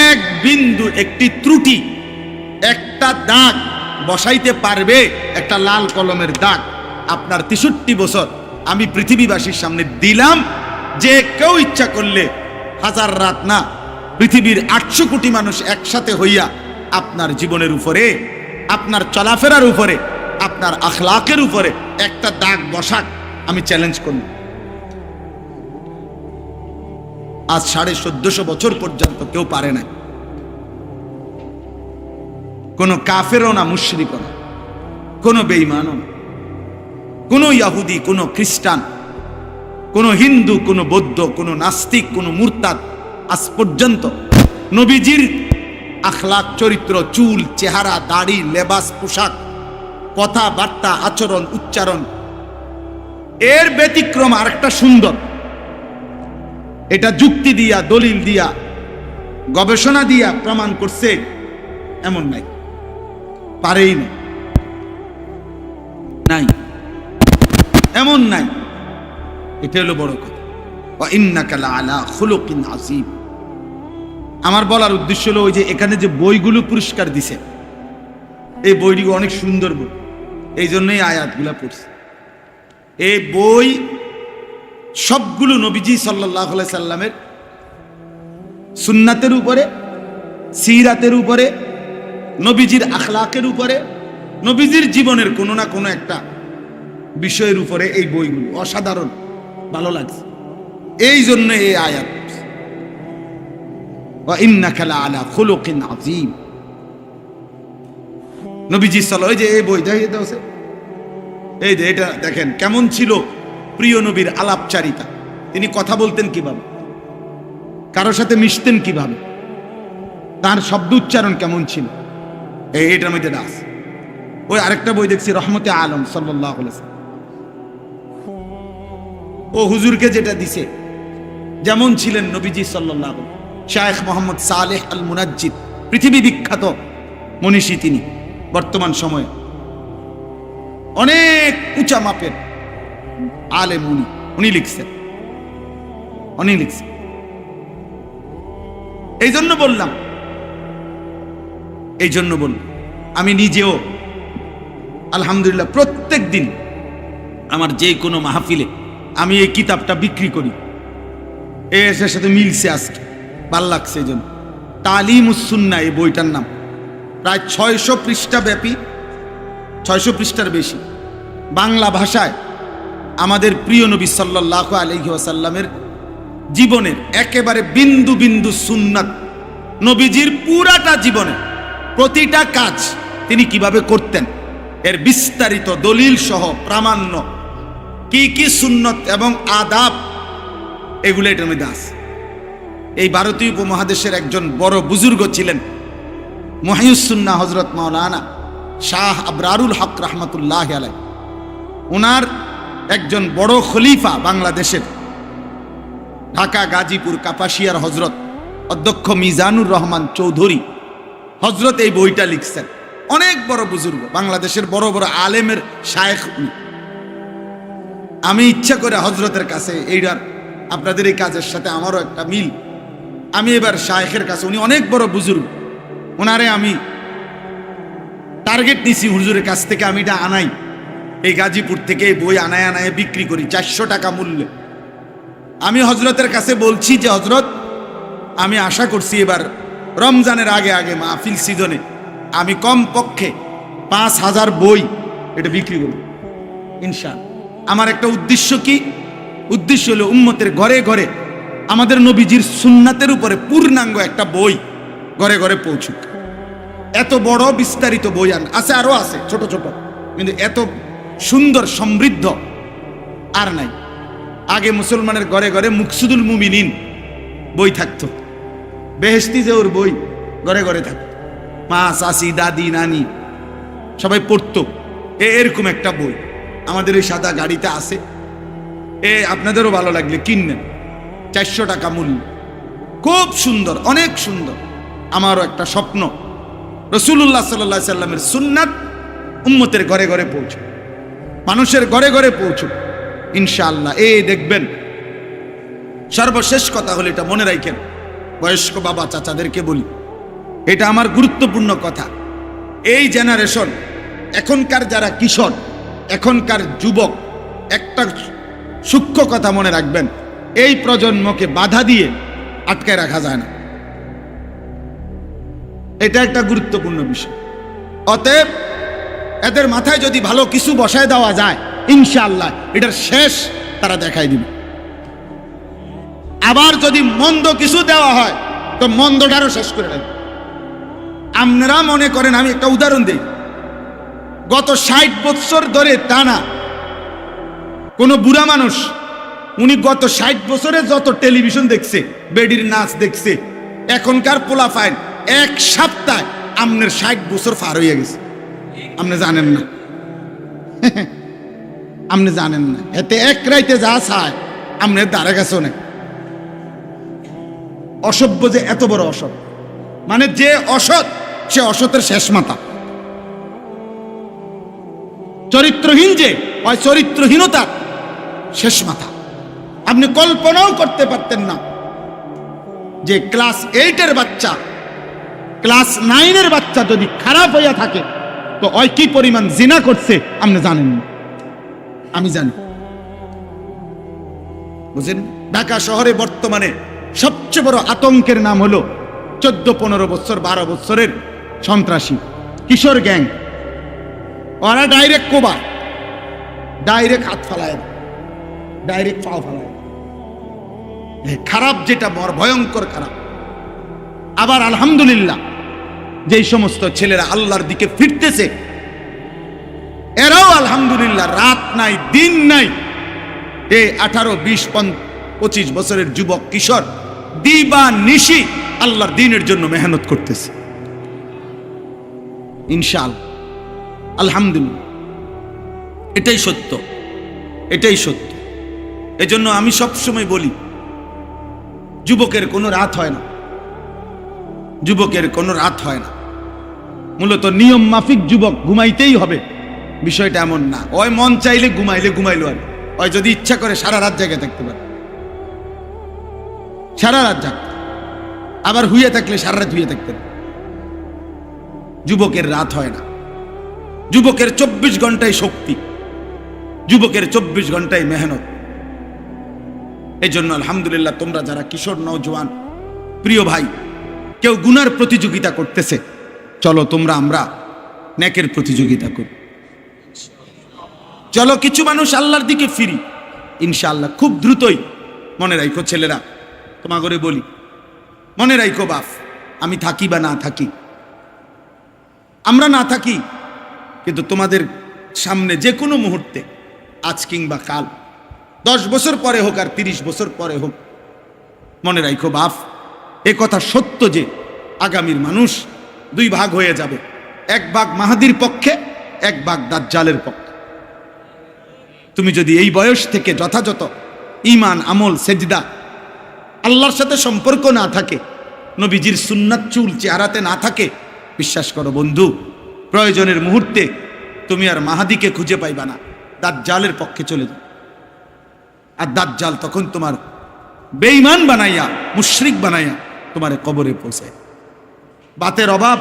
এক বিন্দু, একটি ত্রুটি, একটা দাগ বসাইতে পারবে, একটা লাল কলমের দাগ আপনার 63 বছর আমি পৃথিবীবাসীর সামনে দিলাম। যে কেউ ইচ্ছা করলে হাজার রাত না, পৃথিবীর 800 কোটি মানুষ একসাথে হইয়া আপনার জীবনের উপরে, আপনার চলাফেরার উপরে, আপনার আখলাকের উপরে একটা দাগ বসাক, আমি চ্যালেঞ্জ করব। আজ 1450 বছর পর্যন্ত কেউ পারে না। কোনো কাফেরও না, মুশরিকও না, কোনো বেঈমানও না, কোনো ইহুদি, কোনো খ্রিস্টান, কোনো হিন্দু, কোনো বৌদ্ধ, কোনো নাস্তিক, কোনো মুরতাদ আজ পর্যন্ত নবীজির আখলাক, চরিত্র, চুল, চেহারা, দাড়ি, লেবাস, পোশাক, কথাবার্তা, আচরণ, উচ্চারণ এর ব্যতিক্রম আরেকটা সুন্দর, এটা যুক্তি দিয়া, দলিল দিয়া, গবেষণা দিয়া প্রমাণ করছে এমন নাই, পারেই না, নাই, এমন নাই। এটা হলো বড় কথা। ওয়া ইন্নাকা লাআলা খুলুকিন আযীম। আমার বলার উদ্দেশ্য হলো ওই যে এখানে যে বইগুলো পুরস্কার দিছে, এই বইগুলো অনেক সুন্দর বই, এই জন্যই আয়াতগুলা পড়ছে। এই বই সবগুলো নবীজি সাল্লাল্লাহু আলাইহি সাল্লামের সুন্নাতের উপরে, সিরাতের উপরে, নবীজির আখলাকের উপরে, নবীজির জীবনের কোনো না কোনো একটা বিষয়ের উপরে এই বইগুলো। অসাধারণ ভালো লাগছে, এই জন্য এই আয়াত। ওয়া ইন্নাকা লাআলা খুলুকিন আযীম। নবীজি সাল্লাল্লাহু আলাইহি, এই বই দেখিয়ে দাও, এই যে এটা দেখেন কেমন ছিল প্রিয় নবীর আলাপচারিতা। তিনি কথা বলতেন কিভাবে, কারোর সাথে মিশতেন কিভাবে, তার শব্দ উচ্চারণ কেমন ছিল, এইটার মধ্যে আছে। ওই আরেকটা বই দেখছি, রহমতে আলম সাল্লাল্লাহু আলাইহি ওয়াসাল্লাম, ও হুজুরকে যেটা দিছে, যেমন ছিলেন নবীজি সাল্লাল্লাহু আলাইহি ওয়াসাল্লাম। শায়েখ মোহাম্মদ সালেহ আল মুনাজ্জিদ, পৃথিবী বিখ্যাত মনীষী, তিনি বর্তমান সময়ে অনেক উঁচা মাপের আলেম, উনি লিখছেন, উনি লিখছেন। এই জন্য বললাম, আমি নিজেও আলহামদুলিল্লাহ প্রত্যেক দিন আমার যে কোনো মাহফিলে আমি এই কিতাবটা বিক্রি করি। এর সাথে মিলছে, আজকে ভাল লাগছে। এই জন্য তালিমুস সুন্নাহ এই বইটার নাম, প্রায় 600 পৃষ্ঠা ব্যাপী, 600 পৃষ্ঠার বেশি, বাংলা ভাষায় আমাদের প্রিয় নবী সাল্লাল্লাহু আলাইহি ওয়াসাল্লামের জীবনের একেবারে বিন্দু বিন্দু সুন্নাত, নবীজির পুরাটা জীবনে প্রতিটা কাজ তিনি কিভাবে করতেন এর বিস্তারিত দলিল সহ প্রামাণ্য, কি কি সুন্নত এবং আদাব, এগুলো এটার মধ্যে আছে। এই ভারতীয় উপমহাদেশের একজন বড় বুজুর্গ ছিলেন, মুহিউস-সুন্নাহ হযরত মাওলানা শাহ আবরারুল হক রহমতুল্লাহ আলাইহি। ওনার একজন বড় খলিফা বাংলাদেশের, ঢাকা, গাজীপুর, কাপাসিয়ার হজরত অধ্যক্ষ মিজানুর রহমান চৌধুরী হজরত এই বইটা লিখছেন। অনেক বড় বুজুর্গ, বাংলাদেশের বড় বড় আলেমের শায়েখ উনি। আমি ইচ্ছা করে হজরতের কাছে, এইটার আপনাদের এই কাজের সাথে আমারও একটা মিল, আমি এবার শায়েখের কাছে, উনি অনেক বড় বুজুর্গ, ওনারে আমি টার্গেট নিছি হুজুরের কাছ থেকে আমি এটা আনাই, এই গাজীপুর থেকে এই বই আনায় আনায় বিক্রি করি 400 টাকা মূল্যে। আমি হজরতের কাছে বলছি যে হজরত, আমি আশা করছি এবার রমজানের আগে আগে মাহফিল সিজনে আমি কমপক্ষে 5000 বই এটা বিক্রি করব ইনশাআল্লাহ। আমার একটা উদ্দেশ্য, কি উদ্দেশ্য হলো উম্মতের ঘরে ঘরে আমাদের নবীজির সুন্নাতের উপরে পূর্ণাঙ্গ একটা বই ঘরে ঘরে পৌঁছুক। এত বড় বিস্তারিত বই আছে, আরো আছে ছোট ছোট, কিন্তু এত সুন্দর সমৃদ্ধ আর নাই। আগে মুসলমানের ঘরে ঘরে মুকসুদুল মুমিনিন বই থাকতো, বেহেশতি যে ওর বই ঘরে ঘরে থাকতো, মা, চাচি, দাদি, নানি সবাই পড়তো। এরকম একটা বই আমাদের এই সাদা গাড়িতে আছে, আপনাদেরও ভালো লাগলে কিনবেন, 400 টাকা মূল্য, খুব সুন্দর, অনেক সুন্দর। আমারও একটা স্বপ্ন রাসূলুল্লাহ সাল্লাল্লাহু আলাইহি সাল্লামের সুন্নাত উম্মতের ঘরে ঘরে পৌঁছে, মানুষের ঘরে ঘরে পৌঁছুক ইনশাআল্লাহ। দেখবেন, সর্বশেষ কথা হলো, এটা মনে রাখেন, বয়স্ক বাবা চাচাদেরকে বলি, এটা আমার গুরুত্বপূর্ণ কথা। এই জেনারেশন, এখনকার যারা কিশোর, এখনকার যুবক, একটা সূক্ষ্ম কথা মনে রাখবেন, এই প্রজন্মকে বাধা দিয়ে আটকায় রাখা যায় না, এটা একটা গুরুত্বপূর্ণ বিষয়। অতএব এদের মাথায় যদি ভালো কিছু বসায় দেওয়া যায়, ইনশাআল্লাহ এটার শেষ তারা দেখাই দিবে। আবার যদি মন্দ কিছু দেওয়া হয় তো মন্দটারও শেষ করে দেবে। আপনারা মনে করেন, আমি একটা উদাহরণ দিই, গত 60 বছর ধরে টানা কোন বুড়া মানুষ, উনি গত 60 বছরে যত টেলিভিশন দেখছে, বেডির নাচ দেখছে, এখনকার পোলাফাইন এক সপ্তাহে আপনার 60 বছর পার হয়ে গেছে, আপনি জানেন না। আপনি জানেন না, এতে এক রাইতে যা চায় আপনার দ্বারা গেছে অনেক। অসভ্য যে এত বড় অসৎ, মানে যে অসৎ সে অসতের শেষ মাথা। চরিত্রহীন যে ওই চরিত্রহীনতার শেষ মাথা। আপনি কল্পনাও করতে পারতেন না যে ক্লাস 8-এর বাচ্চা, ক্লাস 9-এর বাচ্চা যদি খারাপ হইয়া থাকে তো ওই কি পরিমাণ জিনা করছে আপনি জানেন না, আমি জানি। বুঝেন, ঢাকা শহরে বর্তমানে সবচেয়ে বড় আতঙ্কের নাম হলো 14-15 বছর 12 বছরের সন্ত্রাসী কিশোর গ্যাং। ওরা ডাইরেক্ট কোবা, ডাইরেক্ট হাত ফালায়, ডাইরেক্ট পাও ফালায়, খারাপ, যেটা ভয়ঙ্কর খারাপ। আবার আলহামদুলিল্লাহ যেই সমস্ত ছেলেরা আল্লাহর দিকে ফিরতেছে, এরাও আলহামদুলিল্লাহ রাত নাই দিন নাই, 18, 20, 25 বছরের যুবক কিশোর দিবা নিশি আল্লাহর দ্বীনের জন্য মেহনত করতেছে ইনশাআল্লাহ। আলহামদুলিল্লাহ, এটাই সত্য, এটাই সত্য। এজন্য আমি সবসময় বলি, যুবকের কোনো রাত হয় না, যুবকের কোনো রাত হয় না। মূলত নিয়ম মাফিক যুবক ঘুমাইতেই হবে, বিষয়টা এমন না ওই মন চাইলে ঘুমাইলে ঘুমাইলো, আর ওই যদি ইচ্ছা করে সারা রাত জেগে থাকতে পারে, সারা রাত জাগতে, আবার হুইয়ে থাকলে সারা রাত হুইয়ে থাকতে। যুবকের রাত হয় না, যুবকের 24 ঘন্টায় শক্তি, যুবকের 24 ঘন্টায় মেহনত। এই জন্য আলহামদুলিল্লাহ, তোমরা যারা কিশোর নওজোয়ান প্রিয় ভাই, কেউ গুনার প্রতিযোগিতা করতেছে, চলো তোমরা আমরা নেকের প্রতিযোগিতা করি, চলো কিছু মানুষ আল্লাহর দিকে ফিরি ইনশাআল্লাহ। খুব দ্রুতই মনে রাখো ছেলেরা, তোমাকে বলি, মনে রাখো বাপ, আমি থাকি বা না থাকি, আমরা না থাকি, কিন্তু তোমাদের সামনে যে কোনো মুহূর্তে, আজ কিংবা কাল, 10 বছর পরে হোক আর 30 বছর পরে হোক, মনে রাখো বাপ, এ কথা সত্য যে আগামীর মানুষ দুই ভাগ হয়ে যাবে, এক ভাগ মাহাদির পক্ষে, এক ভাগ দাজ্জালের পক্ষে। তুমি যদি এই বয়স থেকে যথাযথ ঈমান, আমল, সেজদা, আল্লাহর সাথে সম্পর্ক না থাকে, নবীজির সুন্নাত চুল চেহারাতে না থাকে, বিশ্বাস করো বন্ধু, প্রয়োজনের মুহূর্তে তুমি আর মাহাদিকে খুঁজে পাইবা না, দাজ্জালের পক্ষে চলে যাবে। আর দাজ্জাল তখন তোমার বেঈমান বানাইয়া, মুশরিক বানাইয়া তোমারে কবরে পৌঁছায়। বাতের অভাব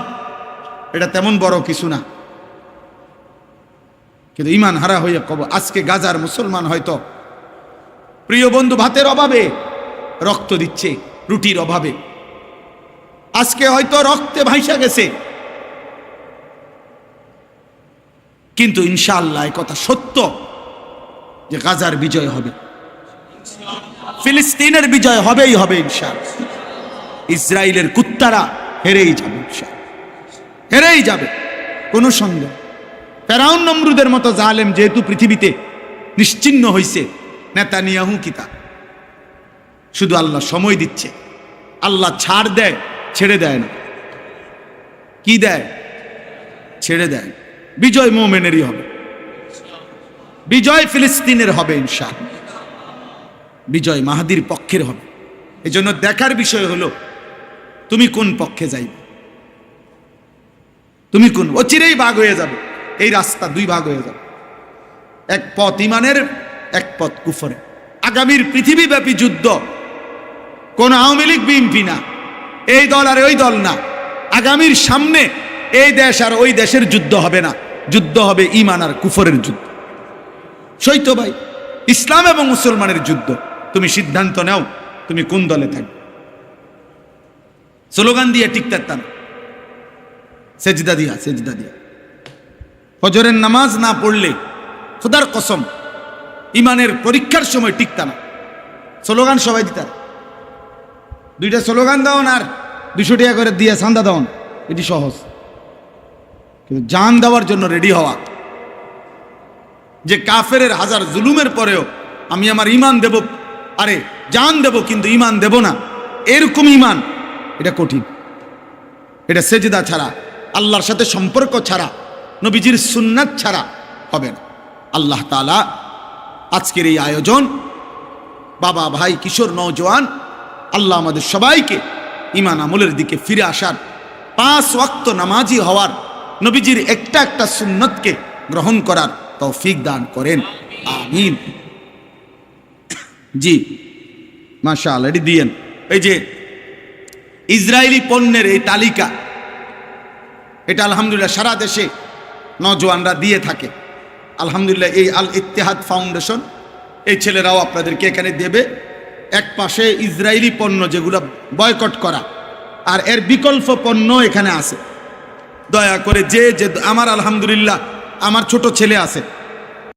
এটা তেমন বড় কিছু না, কিন্তু ঈমান হারা হইয়া কবর। আজকে গাজার মুসলমান হয়তো প্রিয় বন্ধু ভাতের অভাবে রক্ত দিচ্ছে, রুটির অভাবে আজকে হয়তো রক্তে ভাইসা গেছে, কিন্তু ইনশাআল্লাহ এই কথা সত্য যে গাজার বিজয় হবে, ফিলিস্তিনের বিজয় হবেই হবে ইনশাআল্লাহ। ইসরায়েলের কুত্তারা হেরেই যাবে ইনশাআল্লাহ, হেরেই যাবে, কোনো সন্দেহ। ফেরাউন নমরুদের মতো জালেম যেহেতু পৃথিবীতে নিশ্চিহ্ন হইছে, নেতানিয়াহু কিতা, শুধু আল্লাহ সময় দিচ্ছে। আল্লাহ ছাড় দেয়, ছেড়ে দেয় না। কি দেয়? ছেড়ে দেয়। বিজয় মুমিনেরই হবে, বিজয় ফিলিস্তিনের হবে ইনশাআল্লাহ, বিজয় মাহাদির পক্ষের হবে। এজন্য দেখার বিষয় হলো তুমি কোন পক্ষে যাইবে, তুমি কোন। অচিরেই ভাগ হয়ে যাবে, এই রাস্তা দুই ভাগ হয়ে যাবে, এক পথ ইমানের, এক পথ কুফরের। আগামীর পৃথিবীব্যাপী যুদ্ধ কোন আওয়ামী লীগ বিএনপি না, এই দল আর ওই দল না। আগামীর সামনে এই দেশ আর ওই দেশের যুদ্ধ হবে না, যুদ্ধ হবে ঈমান আর কুফরের যুদ্ধ। সৈত ভাই, ইসলাম এবং মুসলমানের যুদ্ধ। তুমি সিদ্ধান্ত নাও তুমি কোন দলে থাকবে। স্লোগান দিয়ে টিকতে না, সেজদা দিয়া, সেজদা দিয়া। ফজরের নামাজ না পড়লে খোদার কসম ইমানের পরীক্ষার সময় টিকতা না। স্লোগান সবাই দিতার, দুইটা স্লোগান দাও আর 200 টাকা করে দিয়ে চান্দা দাও, এটি সহজ। কিন্তু জান দেওয়ার জন্য রেডি হওয়া, যে কাফের হাজার জুলুমের পরেও আমি আমার ইমান দেব, আরে জান দেব কিন্তু ইমান দেব না, এরকম ইমান, এটা কঠিন। এটা সেজদা ছাড়া, আল্লাহর সাথে সম্পর্ক ছাড়া, নবীজির সুন্নাত ছাড়া হবে না। আল্লাহ তাআলা আজকের এই আয়োজন, বাবা, ভাই, কিশোর, নওজোয়ান, আল্লাহ আমাদের সবাইকে ঈমান আমলের দিকে ফিরে আসার, 5 ওয়াক্ত নামাজি হওয়ার, নবীজির একটা একটা সুন্নতকে গ্রহণ করার তৌফিক দান করেন, আমিন। জি মাশাআল্লাহ, এটি দিয়েন। এই যে ইসরায়েলি পণ্যের এই তালিকা, এটা আলহামদুলিল্লাহ সারা দেশে নওজোয়ানরা দিয়ে থাকে। আলহামদুলিল্লাহ এই আল ইত্তেহাদ ফাউন্ডেশন, এই ছেলেরাও আপনাদেরকে এখানে দেবে। এক পাশে ইসরায়েলি পণ্য যেগুলো বয়কট করা, আর এর বিকল্প পণ্য এখানে আছে। দয়া করে যে আমার আলহামদুলিল্লাহ আমার ছোট ছেলে আছে,